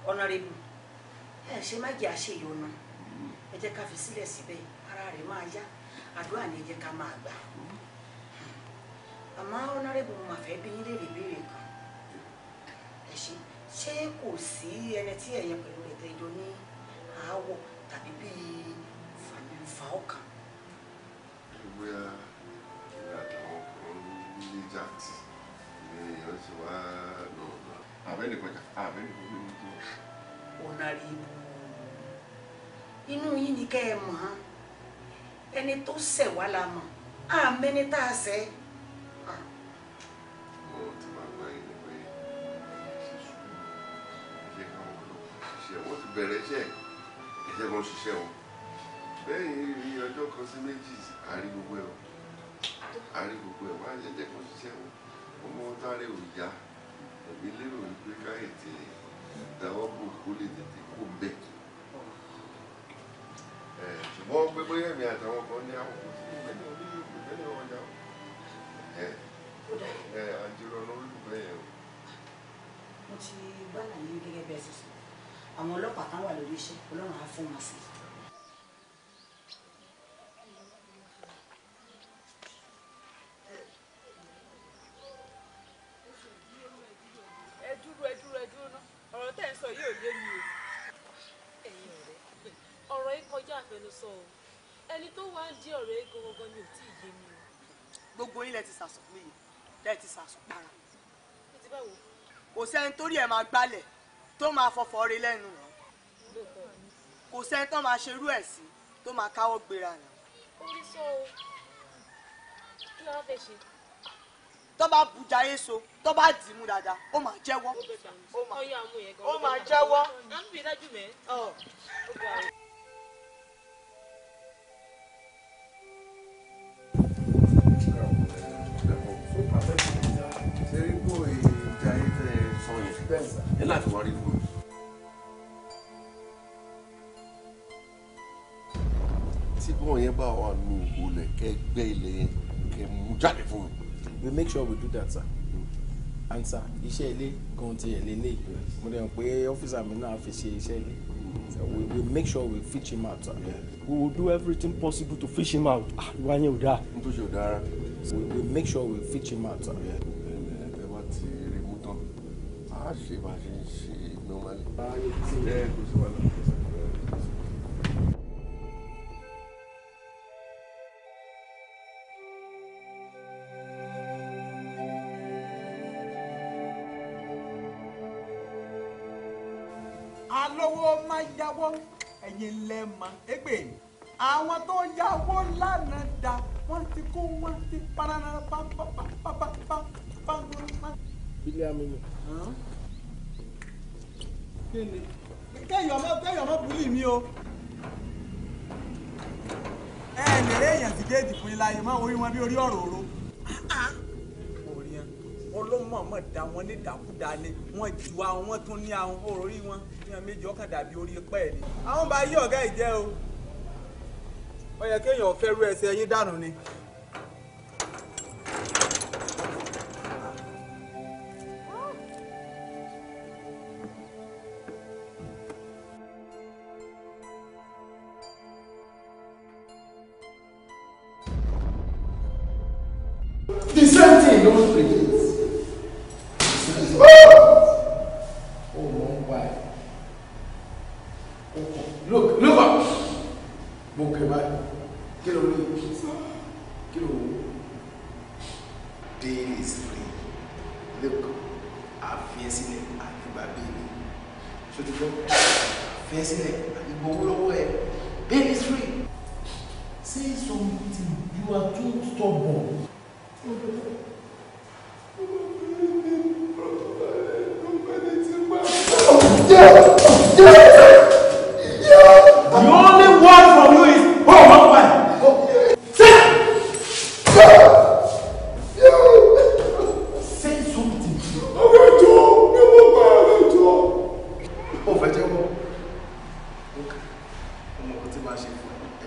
Honorable ẹ ṣe má jẹ́ àṣeyọnu ẹ jẹ́ ká fi sílẹ̀ síbẹ̀ ara rẹ̀ máa yá àdúrà ni ẹ jẹ́ ká máa gbà àmọ́ Honorable mo máa fẹ́ bí yín léèrè béèrè kan ẹ ṣé kò sí ẹni tí ẹ̀yin pẹ̀lú rẹ̀ tẹ́jọ ní aáwọ̀ tàbí bíi fàmìlùfà ọkàn. bóyá ìgbà àtàwọn kan ní jáàtì ni wọ́n ti wá lọ́wọ́ àbẹ́nìkọjà àbẹ́nìkọjà ní ojú Honorable inú yín ni kẹ́ ẹ mọ̀ án ẹni tó ṣẹ̀ wá la mọ̀ àmẹ́ni tá a ṣẹ̀. mo ti máa gbá yín ní pé ṣe sùúrù iṣẹ́ káwọn ọlọ́pàá ṣiṣẹ́ wọ́n ti bẹ̀rẹ̀ iṣẹ́ iṣẹ́ kan ṣiṣẹ́ wọn lẹ́yìn ní ọjọ́ kan sí méjì àárí gbogbo ẹ̀ wá jẹ́jẹ́ kan ṣiṣẹ́ wọn ọmọ táre ò yá èmi lérò wípé káyọ̀tì dáwọ́ bò kó lè tètè kó bẹ́ẹ̀ ṣùgbọ́n pé bóyá èmi àtàwọn kan ní àwọn kò sí ìgbẹ́ni oníyòkù tẹ́lẹ̀ ọjà àjẹrọ náà olùkọ́ yẹn o. mo ti gbọ́dọ̀ yín gẹ́gẹ́ bí ẹ ṣe sọ àwọn ọlọ́pàá kan wà lórí iṣẹ́ Ọlọ́run á fún wọn sí. ọ̀rọ̀ tẹ́ ń sọ yìí ò yé mi o. ẹ̀yin ọ̀rẹ́ ọ̀rọ̀ yìí kọjá àfẹnusọ o ẹni tó wá ń di ọ̀rọ̀ ego gangan ni ò tí ì yé mi o. gbogbo yín lẹ ti sàsùn péye lẹ ti sàsùn para. ní ti báwo. kò sẹ́ni torí ẹ̀ máa gbálẹ̀ tó máa fọfọ rí lẹ́nu rẹ̀. kò sẹ́ni tó máa ṣerú ẹ̀ sí tó máa káwọ́ gbéra rẹ̀. orí sọ o kí ló wá fẹ́ ṣe. tó bá bujà yé so tó bá dì í mú dáadáa ó máa jẹ́wọ́. ó máa jẹ́wọ́. à ń fi dájú mẹ́. ẹ láti wá rí dúró. tí bọ́ọ̀ yẹn bá wà nù olè kẹ́ gbẹ́ ilẹ̀ yẹn kẹ́ mú jáde fún mi. we make sure we do that sir. and sir iṣẹ́ ilé gan ti ẹ̀ lélẹ̀ mo dẹ̀ mọ̀ pé ọ́fíìsà mi náà fi ṣe iṣẹ́ ilé so we make sure we fish him out sir. we will do everything possible to fish him out. ìwà yẹn ò dáa. n tó ṣe ò dára. we make sure we fish him out sir. ẹ bá ti rí mú tán a ṣe bá ṣe ń ṣe normally. ẹ kò sí wàhálà. alówó máa yáwó ẹ̀yin lẹ́ẹ̀ma égbè àwọn tó yáwó lánàá dá wọ́n ti kó wọ́n ti parara pápápápápápá. bílẹ̀ amínú. kéèyàn mọ́ bùlì mi o. nìrẹ́ èèyàn ti géètì fún yín láyé máa orí wọn bí orí ọ̀rọ̀ òru. orí yẹn ọlọ́mọ̀ọ́mọ̀ dá wọn ní dàkúdà ni wọ́n ju àwọn tún ní àwọn orí wọn ní àwọn méjì ọkàn dàbí orí pẹ́ẹ́ ni. àwọn bá yí ọ̀gá ìjẹ́ o ó yẹ kéèyàn fẹ́rù ẹsẹ̀ yín dànù ni. The same thing, don't forget. Oh my God. Look up. Okay, bye. Kilo me. Kilo. Day is free. Look, I'm facing it at the baby. Should you go? Facing it at the bowl away. Day is free. Say something. You are too stubborn. The only word from you is oh my. Say something.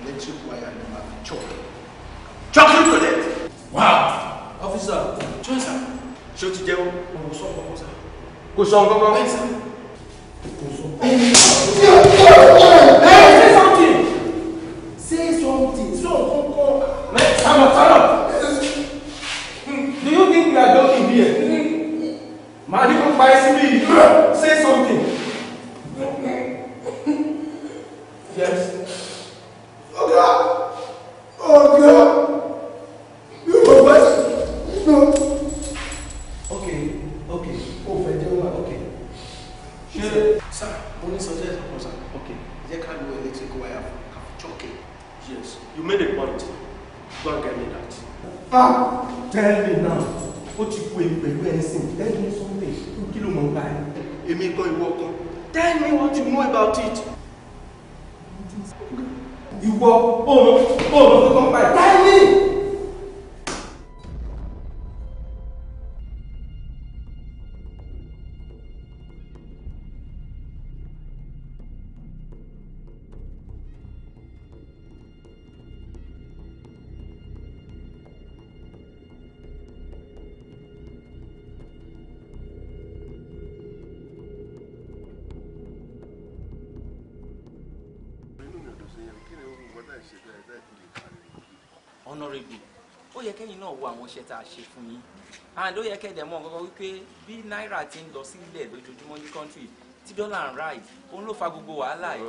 Electric wire never choke. Chocolate to death. Wow. Officer, choice sir. Ṣé o ti jẹun? Kò sọ nǹkan sir. Kò sọ nǹkan. Bẹ́ẹ̀ sir. Say something. Say something. Sọ nǹkan. Stand up. Do you think we are joking here? Màá ní kó pa ẹ́ síbí. Say something. Yes. Ọ̀gá. Okay. Ó fẹ́ jẹ́ wá. Okay. Sir, mo ní suggestion kan sir. Okay. Jẹ́ ká lo electric wire for choking. Yes. You made a point. Go and get me that. Tell me now. Ó ti kú èmi pẹ̀lú ẹ̀sìn. Tell me something. Kí ló mọ̀ nípa ẹ̀? Èmi gan ìwọ kan. Tell me what you know about it. Ìwọ ó mọ̀ kankan pa ẹ̀. Tell me. Honorable, ó yẹ kẹ́yìn náà wo àwọn iṣẹ́ tá a ṣe fún yín and ó yẹ kẹ́dẹ̀ mọ̀ gọ́gọ́ wípé bí náírà ti ń lọ sílẹ̀ lójoojúmọ́ ní country tí dọ́là ń rise òun ló fa gbogbo wàhálà yìí.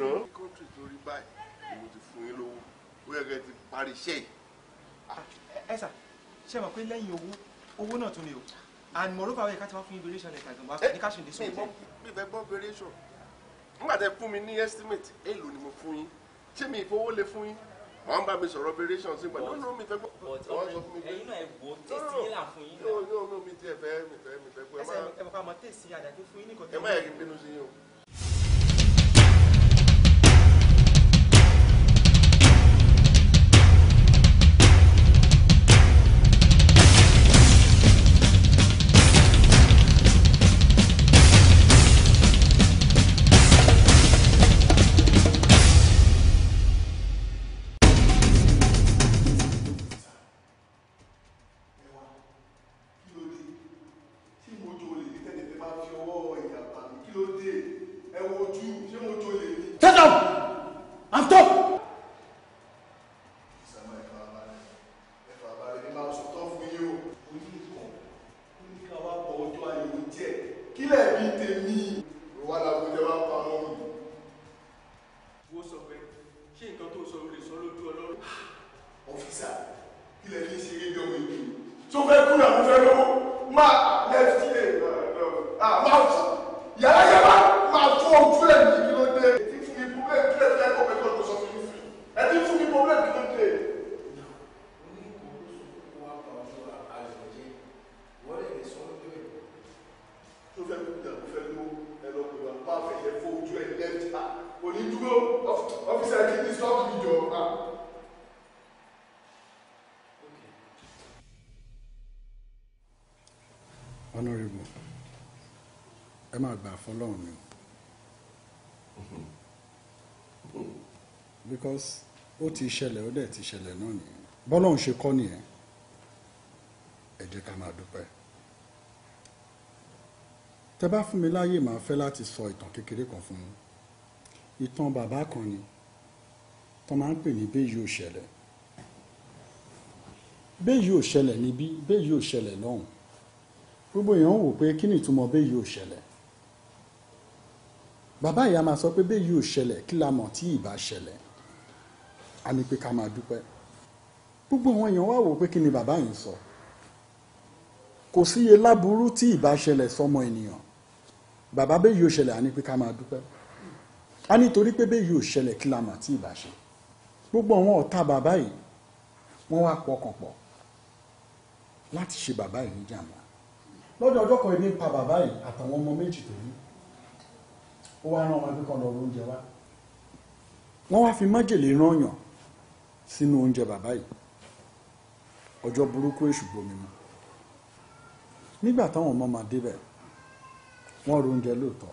no. country torí báyìí ni mo ti fún yín lówó ó yẹ kẹ́ ti parí iṣẹ́ yìí. ẹ sà ṣe mọ̀ pé lẹ́yìn owó náà tún ni o and moreover wẹ̀ ká ti wá fún liberation letter gan ní cash in this week. mi fẹ́ gbọ́ variation nígbà tẹ́ fún mi ní estimate èlò ni mo fún yín ṣé mi ìfowó lè fún yín wọ́n bá mi sọ̀rọ̀ variation sí gbà no mi fẹ́ gbọ́. ẹ̀yin náà ẹ wo tẹ́sí yín là fún yín. no mi ti ẹ fẹ́ gbọ́ ẹ mọ̀ ká mọ̀ tẹ́sí àdàkẹ́ fún yín nìkan. ẹ má yẹ kí n bínú sí yín o. Get up! I'm top! Honorable, ẹ máa gbà fọlọ́run ni because ó ti ṣẹlẹ̀ ó dẹ̀ ti ṣẹlẹ̀ náà nìyẹn bọ́lọ́run ṣe kọ́ nìyẹn ẹ jẹ́ ká máa dúpẹ́. Tẹ bá fún mi láyè máa fẹ́ láti sọ ìtàn kékeré kan fún yín. Ìtàn bàbá kan ni tó máa ń pè ní bẹ́ẹ̀ yóò ṣẹlẹ̀ bẹ́ẹ̀ yóò ṣẹlẹ̀ níbí bẹ́ẹ̀ yóò ṣẹlẹ̀ lọ́hùn. Gbogbo èèyàn wò pé kí ni ìtumọ̀ bẹ́ẹ̀ yóò ṣẹlẹ̀. Bàbá ìyá máa sọ pé bẹ́ẹ̀ yóò ṣẹlẹ̀ kí la mọ̀ tí ìbá ṣẹlẹ̀. A ní pé ká máa dúpẹ́. Gbogbo àwọn èèyàn wá wò pé kí ni bàbá yìí sọ. Kò síye láburú tí ìbá ṣẹlẹ̀ sọmọ ènìyàn. Bàbá bẹ́ẹ̀ yóò ṣẹlẹ̀ a ní pé ká máa dúpẹ́. A nítorí pé bẹ́ẹ̀ yóò ṣẹlẹ̀ kí la mọ̀ tí ìbá ṣe. Gbogbo àwọn ọ̀tá bàbá yìí wọ́n wá pọkàn pọ̀ láti ṣe bàbá yìí ní jàmbá. Lọ́jọ́ ọjọ́ kan ebi ń pa bàbá yìí àtàwọn ọmọ méjì tó ní. Ó wá rán wọn pé kán lọ oúnjẹ wá. Wọ́n wá fi májèlé rányàn sínú oúnjẹ bàbá yìí. Ọjọ́ burúkú èṣù gbomi mu. Nígbà táwọn ọmọ máa débẹ̀ wọ́n ro oúnjẹ lóòótọ́.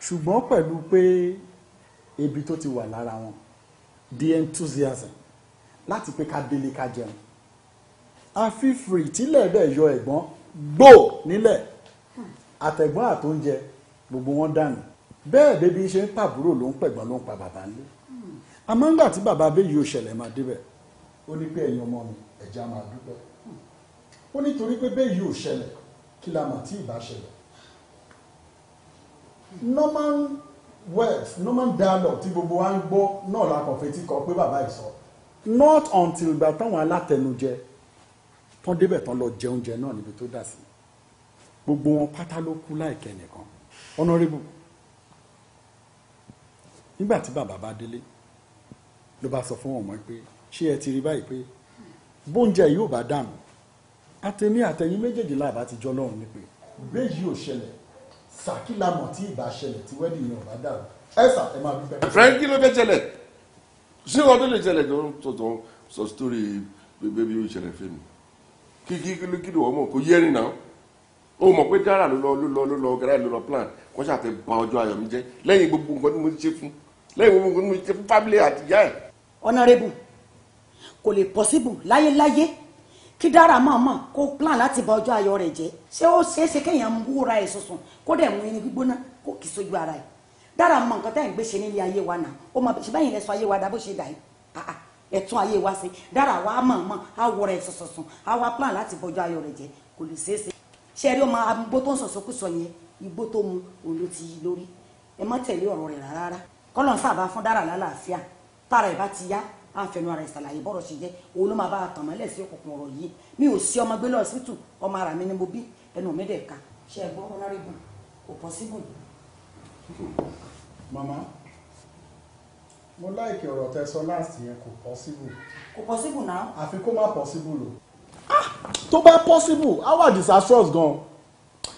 Ṣùgbọ́n pẹ̀lú pé ebi tó ti wà lára wọn the enthusiasm láti pé ká délé ká jẹun. Afífìrì tílẹ̀ dẹ̀ yọ ẹ̀gbọ́n gbò nílẹ̀ àtẹ̀gbọ́n àtóúnjẹ gbogbo wọn dànù. Bẹ́ẹ̀ bébí ṣe ń pàbúrò ló ń pẹ̀gbọ́n ló ń pa bàbá ńlé. Àmọ́ ńgbà tí bàbá abéyìí ò ṣẹlẹ̀ máa débẹ̀ ó ní pé ẹ̀yin ọmọ mi ẹ̀já máa dúpẹ́. Ó nítorí pé bẹ́ẹ̀ yìí ò ṣẹlẹ̀ kí la mọ̀ tí ìbá ṣẹlẹ̀. Normal words normal dialogue tí gbogbo wa ń gbọ́ náà la kàn fetí kọ pé bàbá yìí sọ. Not until ìgbà táwọn alátẹnujẹ tán débẹ̀ tán lọ jẹ oúnjẹ náà níbi tó dà sí. Gbogbo wọn pátá ló kú láìkẹ́ nìkan. Honorable, nígbà tí bàbá bá délé ló bá sọ fún ọmọ pé ṣé ẹ ti rí báyìí pé bóúnjẹ yóò bá dànù àtẹ̀mí àtẹ̀yìn méjèèjì láàbá ti jọ lọ́run ní pé bẹ́ẹ̀ yìí ò ṣẹlẹ̀ sàkílàmọ̀ tí ìbá ṣẹlẹ̀ tí wẹ́dì yẹn ò bá dàrú ẹ̀sà ẹ̀ máa dúpẹ́. Frank kí ló fẹ́ ṣẹlẹ̀ ṣé wọn tó lè ṣẹlẹ̀ tó sọ sítórí bébí yóò ṣẹlẹ̀ fún mi kí ló wọ́n mọ̀ kó yẹ́rì náà ó mọ̀ pé Dara ló lọ gẹ́rẹ́ ló lọ plan kó ṣàtẹ̀ ba ọjọ́ ayọ̀ mi jẹ́ lẹ́yìn gbogbo nǹkan tí mo ti ṣe fún lẹ́yìn gbogbo nǹkan tí mo ti ṣe fún family àti ìyá ẹ̀. Honorable, kò lè possible láyéláyé kí Dara mọ̀ọ́mọ̀ kó plan láti ba ọjọ́ ayọ̀ rẹ̀ jẹ́. Ṣé ó ṣeé ṣe kéèyàn wúra ẹ̀ sọ̀sùn kó dẹ̀ mú ẹni gbígbóná kó kì í sójú ara ẹ̀. Dara mọ nǹkan tẹ́ ẹ̀ ń gbé ṣe nílé ayé wa náà ó mọ ṣe báyìí lẹ́sọ ayé wa dá bó ṣe dà yìí ẹ̀tún ayé wa ṣe. Dara wa mọ̀ọ́mọ̀ á wúra ẹ̀ sọ̀sùn á wá plan láti ba ọjọ́ ayọ̀ rẹ̀ jẹ́ kò lè ṣeé ṣe. Ṣé ẹ rí ọmọ agbó tó ń sọ̀sọ́kùsọ yẹn igbó tó mu òun ló ti yí lórí ẹ má tẹ̀lé ọ̀rọ̀ rẹ̀ rárá kọ́lọ̀ ń sábà fún Dara lálàáfíà tára ẹ̀ bá ti yá à ń fẹnu ara ìsàlàyé bọ́rọ̀ ṣe jẹ́ òun ló máa bá a tàn mọ́lẹ̀ sí òkùnkùn ọ̀rọ̀ yìí mi ò sí ọmọ gbé lọ hospital ọmọ ara mi ni mo bí ẹnu mi dẹ̀ ka ṣe é gbọ́ honorable kò possible. mama mo láìkè ọ̀rọ̀ tẹ́ sọ last yẹn kò possible. kò possible náà. àfi kó má possible o. tó bá possible our disastrous gan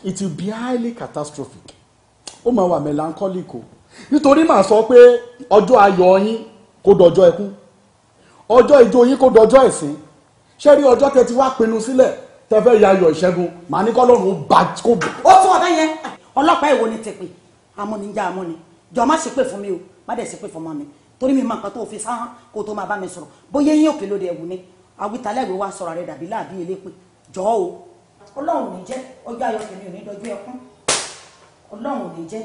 it will be highly catastrophic ó máa wà melancholic o nítorí màá sọ pé ọjọ́ ayọ̀ yín kó dọjọ́ ẹkún ọjọ́ ijó yín kó dọjọ́ ẹ̀sín ṣé rí ọjọ́ tẹ́ ti wá pinnu sílẹ̀ tẹ́ fẹ́ ya ayọ̀ ìṣẹ́gun màá ní kọ́lọ́run bá kó. ó tún ọ̀dá yẹn ọlọ́pàá èwo ni tèpè amúnijá amúni jọ má ṣe pé fún mi o má dẹ̀ ṣe pé fún ọmọ mi torí mi máa nǹkan tó fi sáhán kó tó máa bá mi sọ̀rọ̀ bóyá eyín òkè lóde ẹ̀wù ni àwítálẹ̀wé wa sọ̀rọ̀ rẹ̀ dàbí láàbí elépè jọ̀ọ́ o ọlọ́run ò ní jẹ́ ọjọ́ ayọ̀ tèmi ò ní dọjú ẹkún ọlọ́run ò ní jẹ́.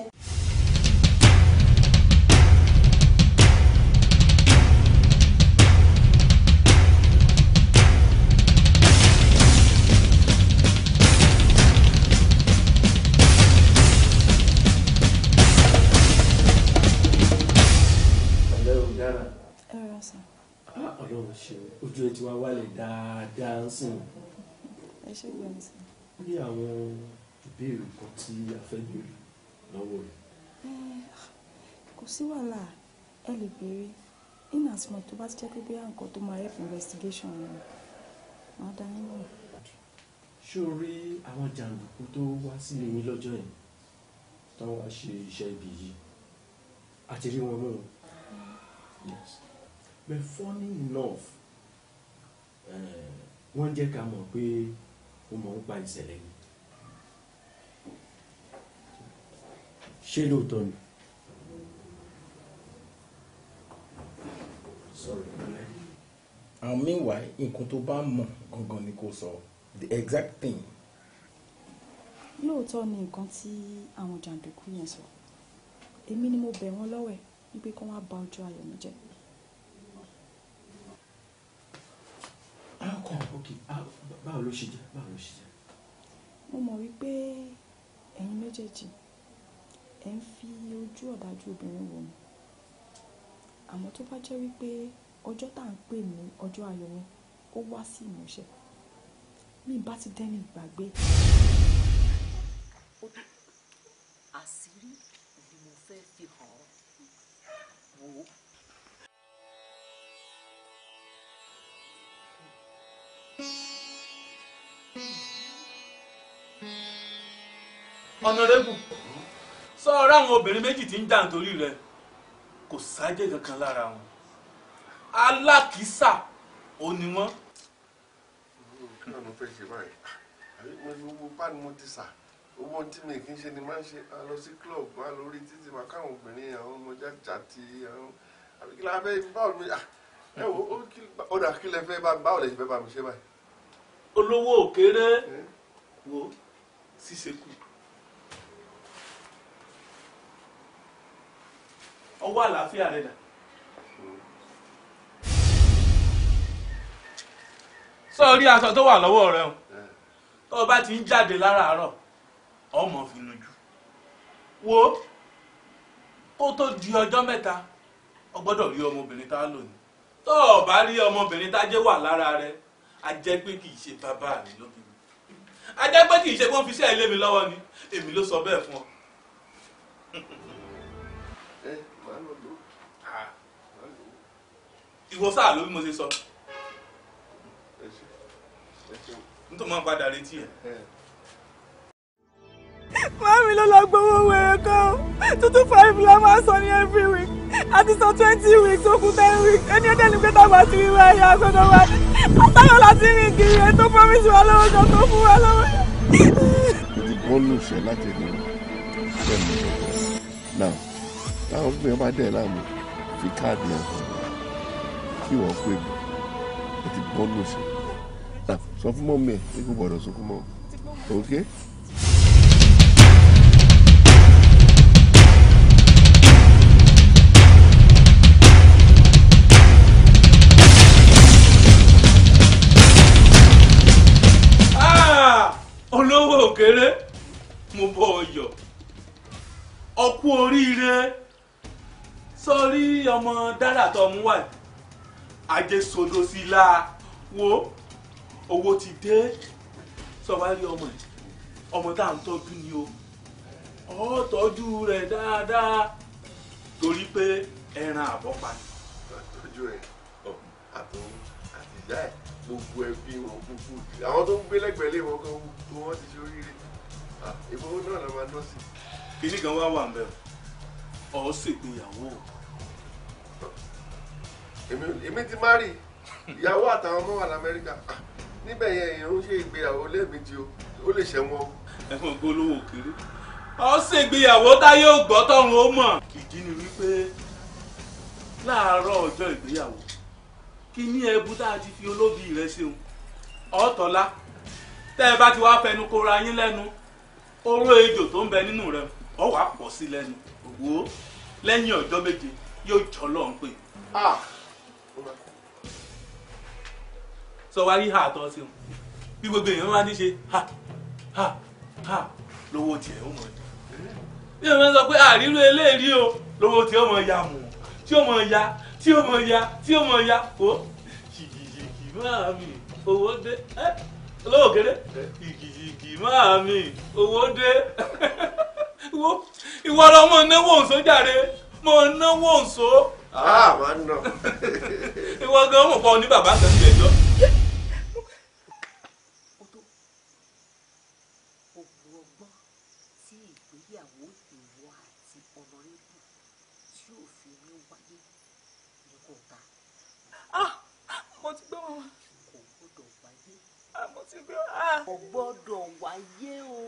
Ọlọ́run ṣe ojú ẹ ti wá wálẹ̀ dáadáa ń sìn. ẹ ṣe gbọ́n sí. Bí àwọn ìbéèrè kan tí a fẹ́ béèrè lọ́wọ́ rẹ̀. Kò sí wàhálà ẹ lè béèrè in as much tó bá ti jẹ́ pé bí nǹkan tó máa help investigation rẹ̀ máa dá nínú ẹ̀. Ṣé o rí àwọn jàǹdùkú tó wá sílé yín lọ́jọ́ yẹn tó wá ṣe iṣẹ́ ibi yìí àti rí wọn mú? Yes. But funny enough wọ́n jẹ́ ká mọ̀ pé ó mọ̀ ń pa ìṣẹ̀lẹ̀ yìí. Ṣé lóòótọ́ ni? Sorry. And meanwhile nǹkan tó bá mọ̀ gangan ni kò sọ the exact thing. Lóòótọ́ ni nǹkan tí àwọn jàǹdùkú yẹn sọ èmi ni mo bẹ̀ wọ́n lọ́wẹ̀ wípé kí wọ́n á bà ọjọ́ ayọ̀ mi jẹ́. Báwo ló ṣe jẹ́? Báwo ló ṣe jẹ́? Mo mọ̀ wípé ẹ̀yin méjèèjì ẹ̀ ń fi ojú ọ̀dájú obìnrin wò mí àmọ́ tó bá jẹ́ wípé ọjọ́ tá à ń pè ní ọjọ́ ayọ̀ mi ó wá sí ìmúṣẹ mi bá ti dẹ́ni ìgbàgbé. Àṣírí ni mo fẹ́ fi hàn ọ́ wò. Honorable sọ ọ̀rọ̀ àwọn obìnrin méjì tí ń jà nítorí rẹ̀ kò sájẹ́ kankan lára wọn alákìísà ò ní wọ́n. kí ló ń fẹ́ ṣe báyìí àbí mo ní owó bá ní mo ti sà owó tí mi kì í ṣe ni máa ń ṣe a lọ sí club a lọ rí títí máa káwọn obìnrin àwọn ọmọ jájà tí àwọn àbí kí la fẹ́ báwo ni ẹ wo ó dà kí lẹ fẹ́ báwo lẹ ṣe fẹ́ bá mi ṣe báyìí. olówó òkèrè wo ṣíṣe kù. ọwọ́ àlàáfíà rẹ̀ dà. sọ́ọ́rí aṣọ tó wà lọ́wọ́ rẹ̀ o tó o bá ti ń jáde láràárọ̀ ọmọ fi nujú wo kó tó di ọjọ́ mẹ́ta o gbọ́dọ̀ rí ọmọbìnrin tá a lò ní tó o bá rí ọmọbìnrin tá a jẹ́ wà lára rẹ̀ a jẹ́ pé kì í ṣe bàbá mi lóbi mi a jẹ́ pé kì í ṣe kó fi iṣẹ́ ilé mi lọ́wọ́ ni èmi ló sọ bẹ́ẹ̀ fún ọ. ìwọ sáà ló bí mo ṣe sọ nítorí máa ń padà retí ẹ. Mami ló lọ gbowó wẹ̀rẹ̀ kan 225 la máa sọ ní every week àti sọ 20 weeks ó kù 10 weeks ẹni ẹ̀dẹ́ ni pé táwọn àti rí wáyé àgbọ̀dọ̀ wá àtàwọn láti rìn kiri ẹ̀ tó promise wa lọ́wọ́ kan tó fún wa lọ́wọ́. ìdí bọ́ọ̀lù ṣe láti ní sẹ́mi náà táwọn obìnrin bá dẹ̀ láàmú fi káàdì ẹ̀ kí wọ́n pè mí ìdí bọ́ọ̀lù ṣe sọ fún mọ́mí ẹ̀ ní kò gbọ́dọ̀ sunkún mọ́ ok. olówó òkèrè mo bọ ọyọ ọkú oríire sọrí ọmọ Dara tó mú wá ajé sodo sí la wo owó ti dé sọ wá rí ọmọ yìí ọmọ tá à ń tọ́jú ni o ọ tọ́jú rẹ̀ dáadáa torí pé ẹran àbọ̀pá ni. tọ́jú ẹ̀ àtòun àti ìyá ẹ̀ gbogbo ẹbí wọn gbogbo àwọn tó ń gbé lẹ́gbẹ̀ẹ́ lé wọn kan gbogbo wọn ti ṣe oríire ìfowó náà la máa ná sí. kìnnì kan wá wà ń bẹ ọ ṣègbéyàwó. èmi ti má rí ìyàwó àtàwọn ọmọ wà lamẹ́ríkà níbẹ̀ yẹn èèyàn ń ṣe ìgbéyàwó lẹ́ẹ̀mejì ó lè ṣẹ́wọ́n. ẹ̀fọn gbólóhùn kiri ọ ṣègbéyàwó táyé ò gbọ́ tọ́run ó mọ̀. ìdí ni wípé láàárọ̀ ọjọ́ ìgbéyàwó kí ní ẹbú tá a ti fi olóbì rẹ ṣeun ọ̀tọ̀lá tẹ́ ẹ bá ti wá fẹnu kóra yín lẹ́nu oró ejò tó ń bẹ nínú rẹ ọ wàá pọ̀ sí lẹ́nu òwò lẹ́yìn ọjọ́ méje yóò jọ lọ́n pé. sọ wá rí ha àtọ́ sí wọn bí gbogbo èèyàn wá ní ṣe ha ha ha lówó tiẹ̀ ó mọ̀ ẹ́ bí wọ́n sọ pé àríró eléèrí o lówó tiẹ̀ ó mọ̀ ya mọ̀ tí ó mọ̀ ya tí ó mọ̀ ya tí ó mọ̀ ya ó ṣìkìṣìkì máa mi owó dé olówó kéré ṣìkìṣìkì máa mi owó dé ìwọ lọ mọ náwó nsó jàre mọ náwó nsó. máa ń nà. ìwọ gan mọ̀ pọ̀ ní bàbá kan ní ẹjọ́. Kò gbọ́dọ̀ wáyé o.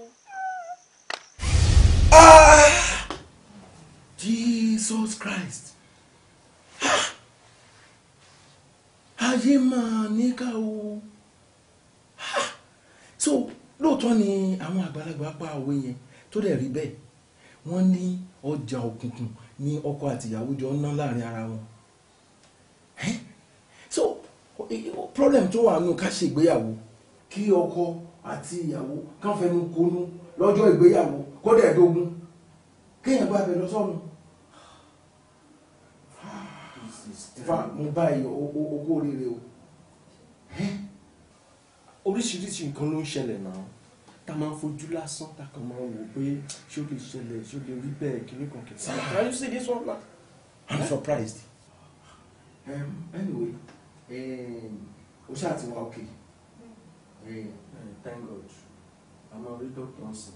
Jesus Christ. Ayé máa níkà o. So lóòótọ́ ni àwọn àgbàlagbà pa òwe yẹn tó dẹ̀ rí bẹ́ẹ̀. Wọ́n ní ọjà òkùnkùn ní ọkọ àti ìyàwó jọ ń ná láàrin ara wọn. So problem tó wà nù ká ṣègbéyàwó kí ọkọ àti ìyàwó kàn fẹnu konú lọ́jọ́ ìgbéyàwó kó dẹ̀ dógún kéèyàn bá bẹ lọ sọ́run. mo bá yọ owó rere o. oríṣiríṣi nǹkan ló ń ṣẹlẹ̀ náà tá a máa ń fojú lásán tá a kàn máa ń wò pé ṣé ó lè ṣẹlẹ̀ ṣé ó lè rí bẹ́ẹ̀ kí ní kan kì í sí. Can you see this one now? I'm surprised. Anyway, o ṣáà ti wá okay. Thank God. I'm a real doctor.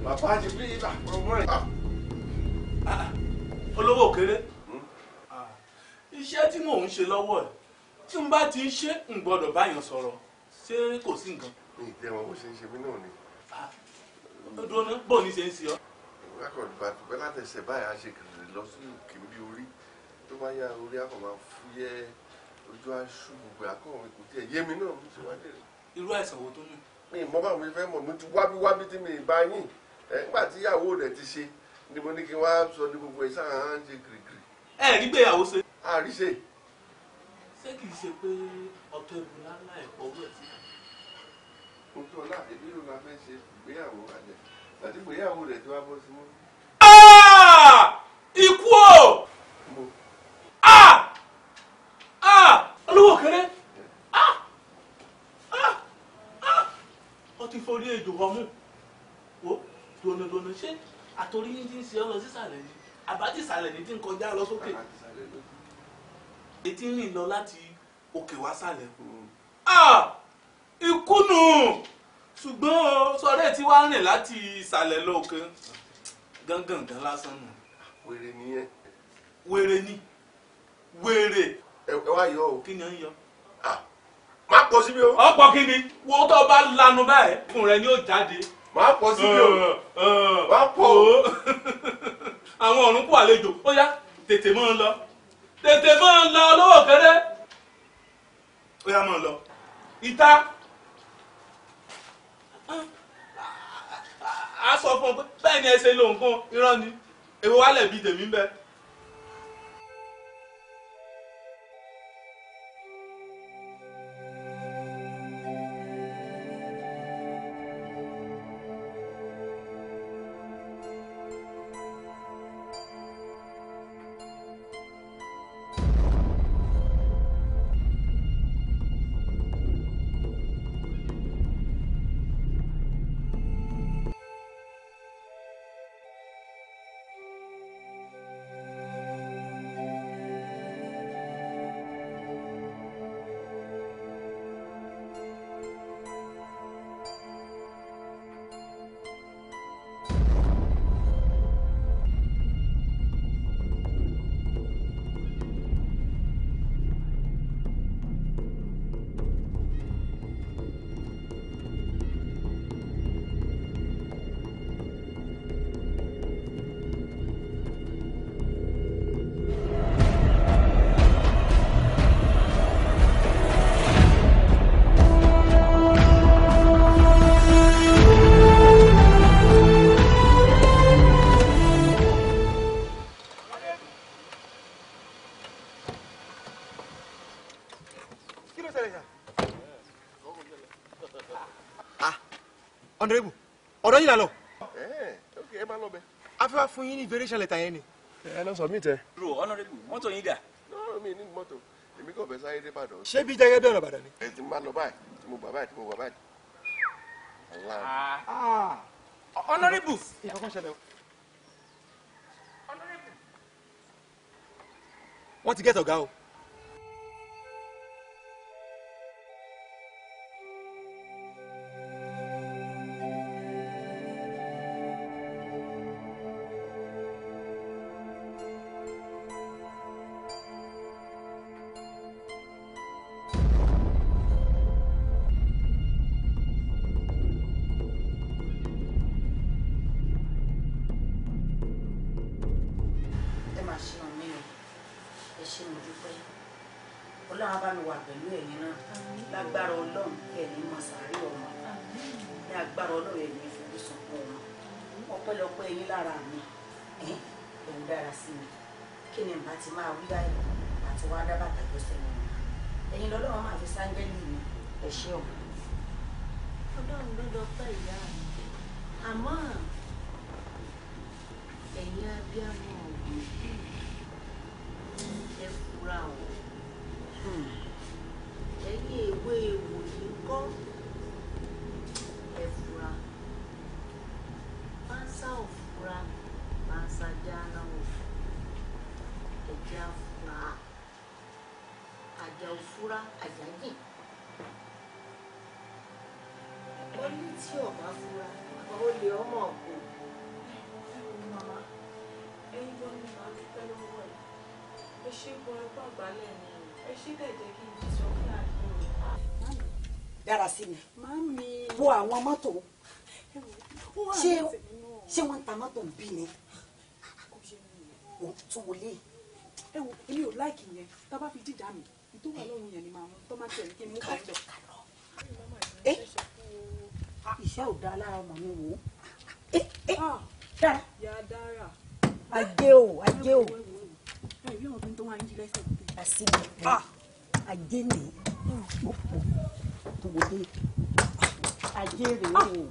Bàbá ti bí ọmọ rẹ̀. Olówó kéré. Iṣẹ́ tí mò ń ṣe lọ́wọ́ ẹ̀ tí n bá ti ń ṣe ń gbọ́dọ̀ báyàn sọ̀rọ̀ ṣé kò sí nǹkan. Mi ìtẹ́ wọn bó ṣe ń ṣe mí náà ni. Dúró ná bó ní ṣe ń ṣe ọ́. Bẹ́ẹ̀ látẹ̀sẹ̀ báyà ṣe kìrìrì lọ sí òkè bí orí tó bá yá orí àpò máa fúyẹ́ ojú aṣọ gbogbo àkọ́wé kò tiẹ̀ yé mi náà mo ti wá dé. Irú àìsàn wo tó ní? Mi ìmọ̀ báwo mi fẹ́ mọ̀ mi ti wábí tí mi ì bá yín. Nígbà tí ìyàwó rẹ̀ ti ṣe ni mo ní kí n wá sọ ní gbogbo ẹ̀ sáà ń ṣe kìrìkìrì. Ẹ rí gbéyàwó ṣe. Àrí ṣe. Ṣé kìí ṣe pé ọ̀tọ̀ ìbùnà ńlá ẹ̀kọ́ wẹ̀ sí? Òtún ọ̀la èdè ló la fẹ́ ṣe ìgbéyàwó àjẹ́ àti ìgbéyàwó rẹ̀ tí wàá bọ́ sí mú. Ikú o! Olówó kéré! Ó ti forí ejò ọmú. gbóná ṣé àtòrí ní ti ń ṣe ọ lọ sísàlẹ̀ ni àbájí ìsàlẹ̀ ní ti ń kọjá lọ sókè etí ń rìn lọ láti òkè wá sàlẹ̀ ikú nù ṣùgbọ́n sọ̀rọ̀ tí wàá rìn láti ìsàlẹ̀ lọ òkè gángan lásán nù. wèrè nìyẹn. wèrè ni wèrè. ẹ wá yọ o. kí ni ó ń yọ. má pọ̀ síbi o. ọ̀pọ̀ kí ni wo tó bá lanu báyìí fún rẹ ni ó jáde. má pọ̀ síbi o. má pọ̀ o. àwọn ọ̀run kú àlejò ó yá tètè mọ́ ń lọ tètè mọ́ ń lọ lówó kéré ó yá mọ́ ń lọ ìta a sọ fún un pé bẹ́ẹ̀ ni ẹ ṣe lo nǹkan irọ́ ni èwo wálẹ̀ bíi tèmi ń bẹ. Honorable, ọ̀dọ̀ yìí là lọ. Ok, ẹ máa lọ bẹ. A fẹ́ wá fún yín ní variation letter yẹn ni. Ẹ lọ sọ mí tẹ. Bro, Honorable, mọ́tò yín dà. No, mi ní mọ́tò. Èmi kò fẹ́ sáré dé Ìbàdàn. Ṣé bí jẹ́gẹ́ bí ọ̀nà Ìbàdàn ni? Ẹ ti máa lọ báyìí, tí mo gbà báyìí, tí mo gbà báyìí. Honorable. Ìyàwó ṣẹlẹ̀ o. Wọ́n ti gẹ́tọ̀ ọ̀gá o. Ọlọ́run bá mi wà pẹ̀lú ẹ̀yin náà lágbára Ọlọ́run ẹ̀yin mọ̀ sàárè ọmọ ní agbára Ọlọ́run ẹ̀yin ìfowó sọ̀pọ̀ ọmọ ọpẹ́lọpẹ́ ẹ̀yin lára mi òun dára sí mi kí ni bá ti máa wí báyìí àti wá dá bàtà gbọ́sẹ̀ mi ẹ̀yin lọ́lọ́run máa fi sáńgẹ́lì mi ẹ ṣé o. Ọlọ́run lọ́dọ̀ pẹ́ ìyá mi àmọ́ ẹ̀yin abiyamọ ọ̀gbìn ẹ fura o. Ẹ̀yin èwe èwò yìí kọ́ ẹ fura pánsá ò fura pánsá jáná ò ẹ̀jẹ̀ á fura àjà ò fura àjà yìn wọ́n ní tí ọ̀bá fura ó lè ọmọ ọ̀gbìn. Màmá ẹ̀yin gan ni màá dúpẹ́ lọ́wọ́ ẹ̀ ẹ ṣe gan ẹ̀kọ́ àgbálẹ̀ ni ẹ ṣe dẹ̀ jẹ́ kí n ti sọ fún àdúgbò. Dára sí mi. Màmí. Wo àwọn mọ́tò. Ṣé wọ́n ń ta mọ́tò bí ni? Tún wọlé. Ẹ wo èmi ò láìkì yẹn tá a bá fi jíjà mi tó wà lọ́rùn yẹn ni màá mú tó má tẹ̀lé kí n mú kọ́ ẹ̀. Iṣẹ́ ò dá lára ọmọ mi wò ó. Dára. Yà Dara. Ajé o, ajé o. Ẹ rí ọ̀gbìn tó wà ní lẹ́sẹ̀. Àsìkò ajé ni tó wọlé. Ajé rèé o.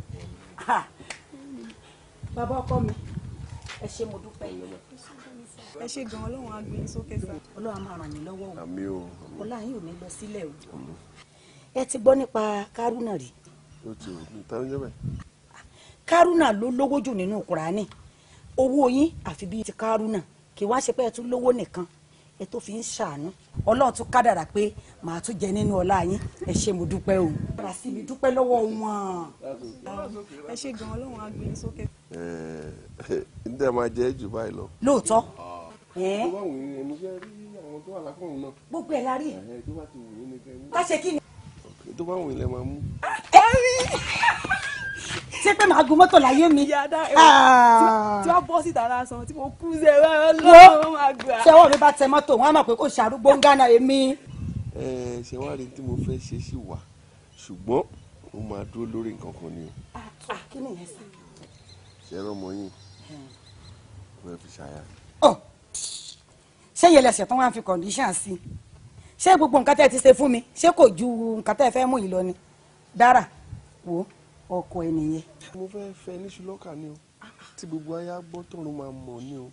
Bàbá ọkọ mi, ẹ ṣé mo dúpẹ́ yìí lọ. Ẹ ṣé gan Ọlọ́run á gbé yín sókè sá. Ọlọ́run á máa ràn yín lọ́wọ́ o. Àmín o. Ọlá yín ò ní lọ sílẹ̀ o. Ẹ ti gbọ́ nípa Kárúnà rí. Ó ti ò ní tán jẹ́ bẹ́ẹ̀. kárúnà ló lówó jù nínú kùránì owó yín àfi bíi ti kárúnà kì wá ṣe pé ẹ tún lówó nìkan ẹ tó fi ń ṣàánú ọlọ́run tún kádàrà pé màá tún jẹ nínú ọlá yín ẹ ṣé mo dúpẹ́ o. rà sí mi dúpẹ́ lọ́wọ́ wọn. ẹ ṣé gan ọlọ́run á gbé yín sókè. n tẹ́ máa jẹ́ jù báyìí lọ. lóòótọ́. tó bá wù yín ẹnu fẹ́ rí àwọn tó wà lákọ̀ọ́rùn náà. gbogbo ẹ̀ la rí. tó bá ti wù yín ni kẹ́ mú. ká ṣe kí ni. tó bá wù yín lẹ máa mú. ṣé pé màá gun mọ́tò láyé mi. tí wọ́n bọ́ síta lásán tí mo kú sí ẹ̀rọ ọlọ́run máa gbà. ṣé ọwọ́ mi bá tẹ mọ́tò wọn á mọ̀ pé kò ṣàrúgbó ń gánà èmi. ṣé wàá rí tí mo fẹ́ ṣe sí wà ṣùgbọ́n mo máa dúró lórí nǹkan kan ni o. kí ni ìyẹn sá. ṣé ẹran ọmọ yín mo fẹ́ fi ṣàyà. ṣé yẹlẹsẹ̀ tó wá ń fi condition sí i ṣé gbogbo nǹkan tẹ́ ti ṣe fún mi ṣé kò ju nǹkan tẹ́ fẹ́ mú yìí lọ ni Dara wo ọkọ ẹ nìyẹn. mo fẹ́ fẹ́ ní ṣùlọ́kà ni o tí gbogbo ayé gbọ́ tọ̀run máa mọ̀ ni o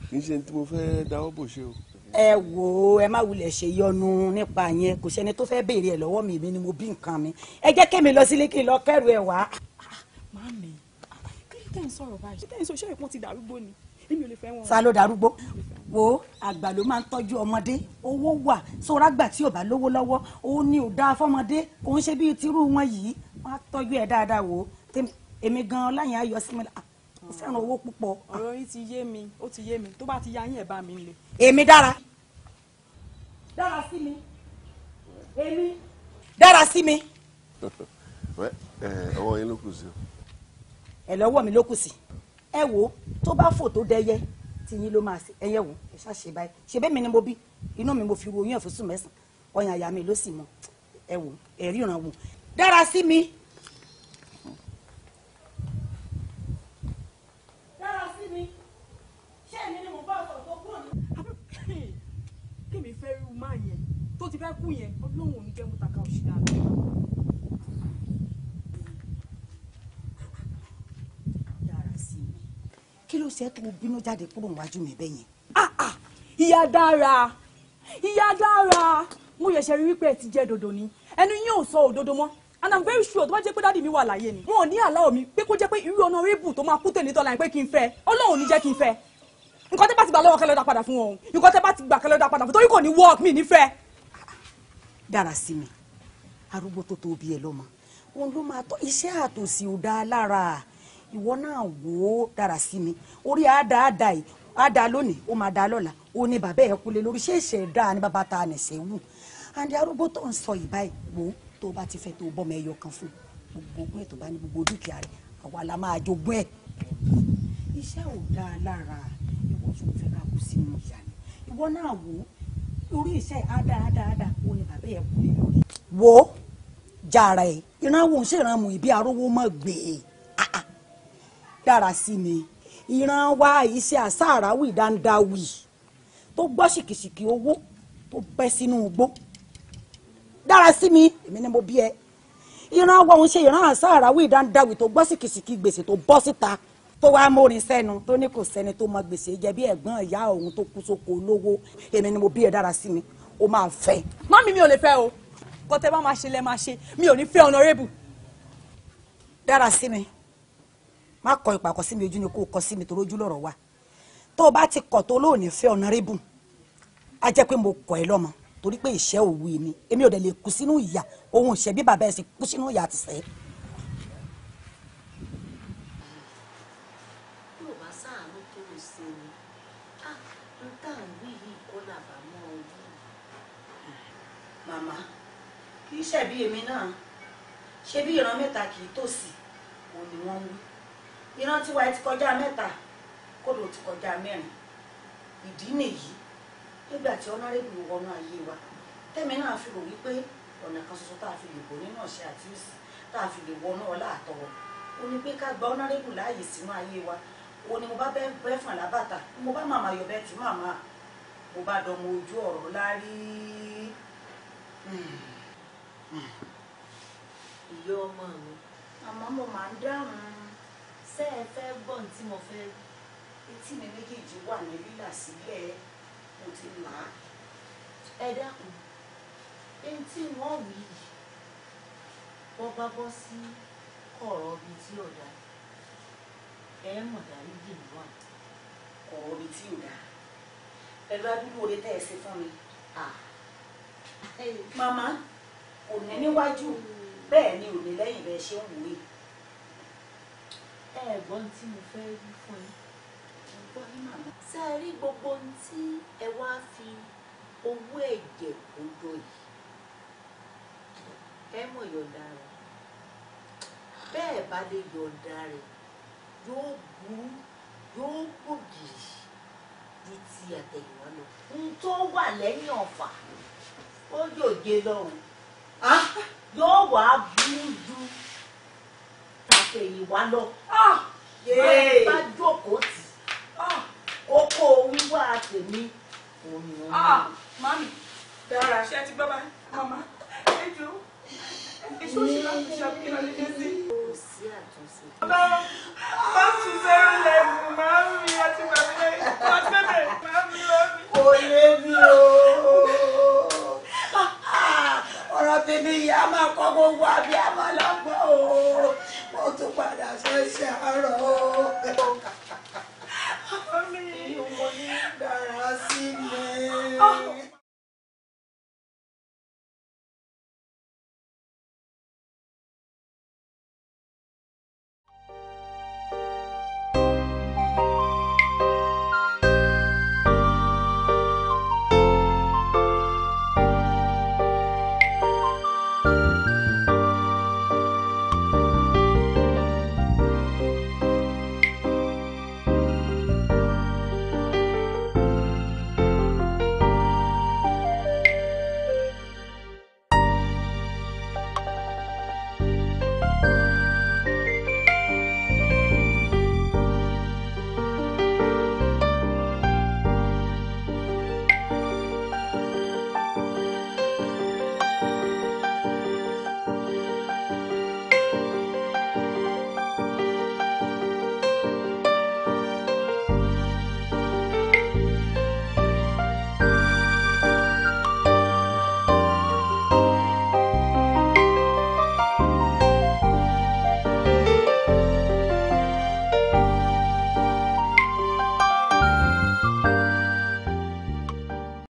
kì í ṣe tí mo fẹ́ dáwọ́ bò ṣe o. ẹ wo ẹ má wulẹ̀ ṣe yọnu nípa yẹn kò sẹ́ni tó fẹ́ béèrè ẹ̀ lọ́wọ́ mi èmi ni mo bí nǹkan mi ẹ jẹ́ kémi lọ sílé kí n lọ kẹ́rù ẹ̀ wá. Màámi kí ló tẹ̀ ń sọ̀rọ̀ báyìí ṣé tẹ̀ ń sọ iṣẹ́ ìpọ́n ti darúgbó ni èmi ò lè fẹ́ wọn. sá ló darúgbó wo àgbà ló máa ń tọ́jú ọmọdé owó wà sóra gbà tí ò bá lówó lọ́wọ́ òun ni ò dáa fọmọdé kò ń ṣe bíi tirú wọn yìí wọ́n á tọ́jú ẹ̀ dáadáa wò ó èmi gan-an láyìn ayọ̀ sí mi mo fẹ́ràn owó púpọ̀. ọ̀rọ̀ yín ti yé mi ó ti yé mi tó bá ti ya yín ẹ̀ bá mi lè. èmi dára sí mi èmi dára sí mi. ọwọ́ yín ló kù sí o. ẹ lọ́wọ́ mi ló kù sí ẹ wò tó bá fò tó dẹyẹ tí yín ló máa ṣe ẹyẹ wò ẹ ṣá ṣe báyìí ṣe bẹ́ẹ̀ mi ni mo bí inú mi mo fi ro oyún ẹ̀fọ́sùn mẹ́sàn-án ọyàn àyà mi ló sì mọ ẹ wò ẹ ríran wò dára sí mi. dára sí mi ṣé èmi ni mo bá ọ̀sọ̀ tó kúrò ní. kí mi fẹ́ rí máa yẹn tó ti fẹ́ kú yẹn ọlọ́run ò ní jẹ́ mú taka òṣì dáa. kí ló ṣe tó bínú jáde kúrò níwájú mi bẹ́ẹ̀ yẹn. ìyá Dára ìyá Dára mo yẹ̀ṣẹ̀ rí wípé ẹ ti jẹ́ dodo ni ẹnu yín ò sọ òdodo mọ́ and I'm very sure tó bá jẹ́ pé dáàdi mi wà láyé ni wọn ò ní àláwọ̀ mi pé kó jẹ́ pé irú honorable tó máa kú tèmi tọ́la yẹn pé kí n fẹ́ ọlọ́run ò ní jẹ́ kí n fẹ́ nǹkan tẹ́ bá ti gbà lọ́wọ́ kẹ́lẹ́ dá padà fún wọn nǹkan tẹ́ bá ti gbà kẹ́lẹ́ dá padà fún torí kò ní work mi nífẹ̀ẹ́. Dára sí mi arúgbó tó tó bí ẹ lọ́mọ òun ló máa tọ́ iṣẹ́ àtòsí ò dáa lára ìwọ náà wò ó Dára sí mi orí àádáa yìí àádáa lónìí ó máa dáa lọ́la ó ní bàbá ẹ̀ kúlẹ̀ lórí ṣé ìṣẹ̀dá ni bàbá ta nìṣẹ́ wù àǹdí arúgbó tó ń sọ yìí báyìí wò ó tó bá ti fẹ́ tó bọ́mọ ẹyọ kan fún gbogbo ogún ẹ̀ tó bá ní gbogbo dúkìá rẹ̀ àwa la máa jogún ẹ̀ iṣẹ́ ò dáa lára ìwọ tó fẹ́ ká kú sínú ìyá ni ìwọ náà wò ó orí iṣẹ́ àádáa ó ní bàbá ẹ̀ kúlẹ̀ lórí. wò ó jàrá ẹ̀ ìrànwọ́ ń ṣèrànmù ìbí arówó mọ̀ gbé e Dára sí mi ìran wa iṣẹ́ àsáàráwì dáńdáwì tó gbọ́ ṣìkìṣìkì owó tó bẹ́ sínú igbó Dára sí mi èmi ni mo bí ẹ ìran wa òun ṣe ìran àsáàráwì dáńdáwì tó gbọ́ ṣìkìṣìkì gbèsè tó bọ́ síta tó wá mórin sẹ́nu tó ní kò sẹ́ni tó mọ gbèsè jẹ bí ẹ̀gbọ́n ìyá òun tó kú sóko olówó èmi ni mo bí ẹ Dára sí mi ó máa fẹ́. mọ́mí mi ò lè fẹ́ o kọ́tẹ́ bá máa ṣe lẹ́ máa ṣe mi ò ní fẹ́ honorable. Dára sí mi má kọ ìpàkọ́ sí mi ojú ni kó kọ sí mi torí ojú lọ́rọ̀ wa tó o bá ti kọ̀ tó lóòní fẹ́ honorable á jẹ́ pé mo kọ̀ ẹ́ lọ́mọ torí pé ìṣẹ́ òwú mi èmi ò dẹ̀ lè kú sínú ìyà ohun ìṣẹ́ bí bàbá ẹ̀ sì kú sínú ìyà àti sẹ́. yóò bá sáànù tó o ṣe ni n tá à ń wí yìí kọ́ làbámọ́ ojú. màmá kì í ṣẹ̀bi èmi náà ṣé bí ìran mẹ́ta kì í tòsí òun ni wọ́n wí ìran tiwa ti kọjá mẹ́ta kódò ti kọjá mẹ́rin ìdí nìyí nígbà tí honorable wọnú ayé wa tẹ́mi náà fi rò wípé ọ̀nà kan ṣoṣo tá a fi lè bò nínú ọ̀ṣẹ́ àti òsì tá a fi lè wọnú ọlá àtọwọ́ ó ní pé ká gba honorable láàyè sínú ayé wa ó ní mo bá bẹ́ẹ̀ fàn lábàtà mo bá màmá yọ bẹ́ẹ̀ tí màmá mo bá dọmọ ojú ọ̀rọ̀ lárí. ìyá ọmọ mi àmọ́ mo máa ń dáhùn. ṣé ẹ fẹ́ gbọ́n tí mo fẹ́. etí mi méjèèjì wà ní lílà sílẹ̀ mo ti là á. ẹ dákun ẹni tí wọ́n wí yìí wọ́n bá bọ́ sí ọ̀rọ̀ bíi tí ọ̀dà ẹ mọ̀ dárí jì mí wà ọ̀rọ̀ mi tí ò dáa pẹ̀lú adúgbò orí tẹ́ ẹ ṣe fún mi. Màmá kò ní níwájú bẹ́ẹ̀ ni ò ní lẹ́yìn bẹ́ẹ̀ ṣe ń wúwe. Ẹ̀gbọ́n tí mo fẹ́ wí fún yín. Ṣé ẹ rí gbogbo ohun tí ẹ wá fi owó ẹ̀jẹ̀ kójọ yìí? Ẹ mọ̀ yọ̀ǹda rẹ̀. Bẹ́ẹ̀ bá lè yọ̀ǹda rẹ̀ yóò burú yóò gbògìrì ju ti àtẹ̀yìnwá lọ. N tó wà lẹ́yìn ọ̀fà ó yòjé lọ́hùn. Yóò wá burú ju àtẹ̀yìnwá lọ. Bẹ́ẹ̀ bá jókòó tì kókó wíwá tèmi òun ni wọ́n mú. Mami, Dara, ṣé ẹ ti gbọ́ báyìí? Mama, ẹ jọ èso ṣe láti ṣe àbíkínà lè dé sí. Kò sí àtúnṣe. Má tún zero level, mami, àti bàbá àtẹ́bẹ̀, mami lọ́mí. Kò lè mi o. Ọ̀rọ̀ tèmi yìí á máa kọ́ gbogbo àbí àmọ́ lọ́gbọ́n o. Mo tún padà ṣẹ̀ṣẹ̀ àárọ̀ o. Mami, mo ní Dara sílẹ̀.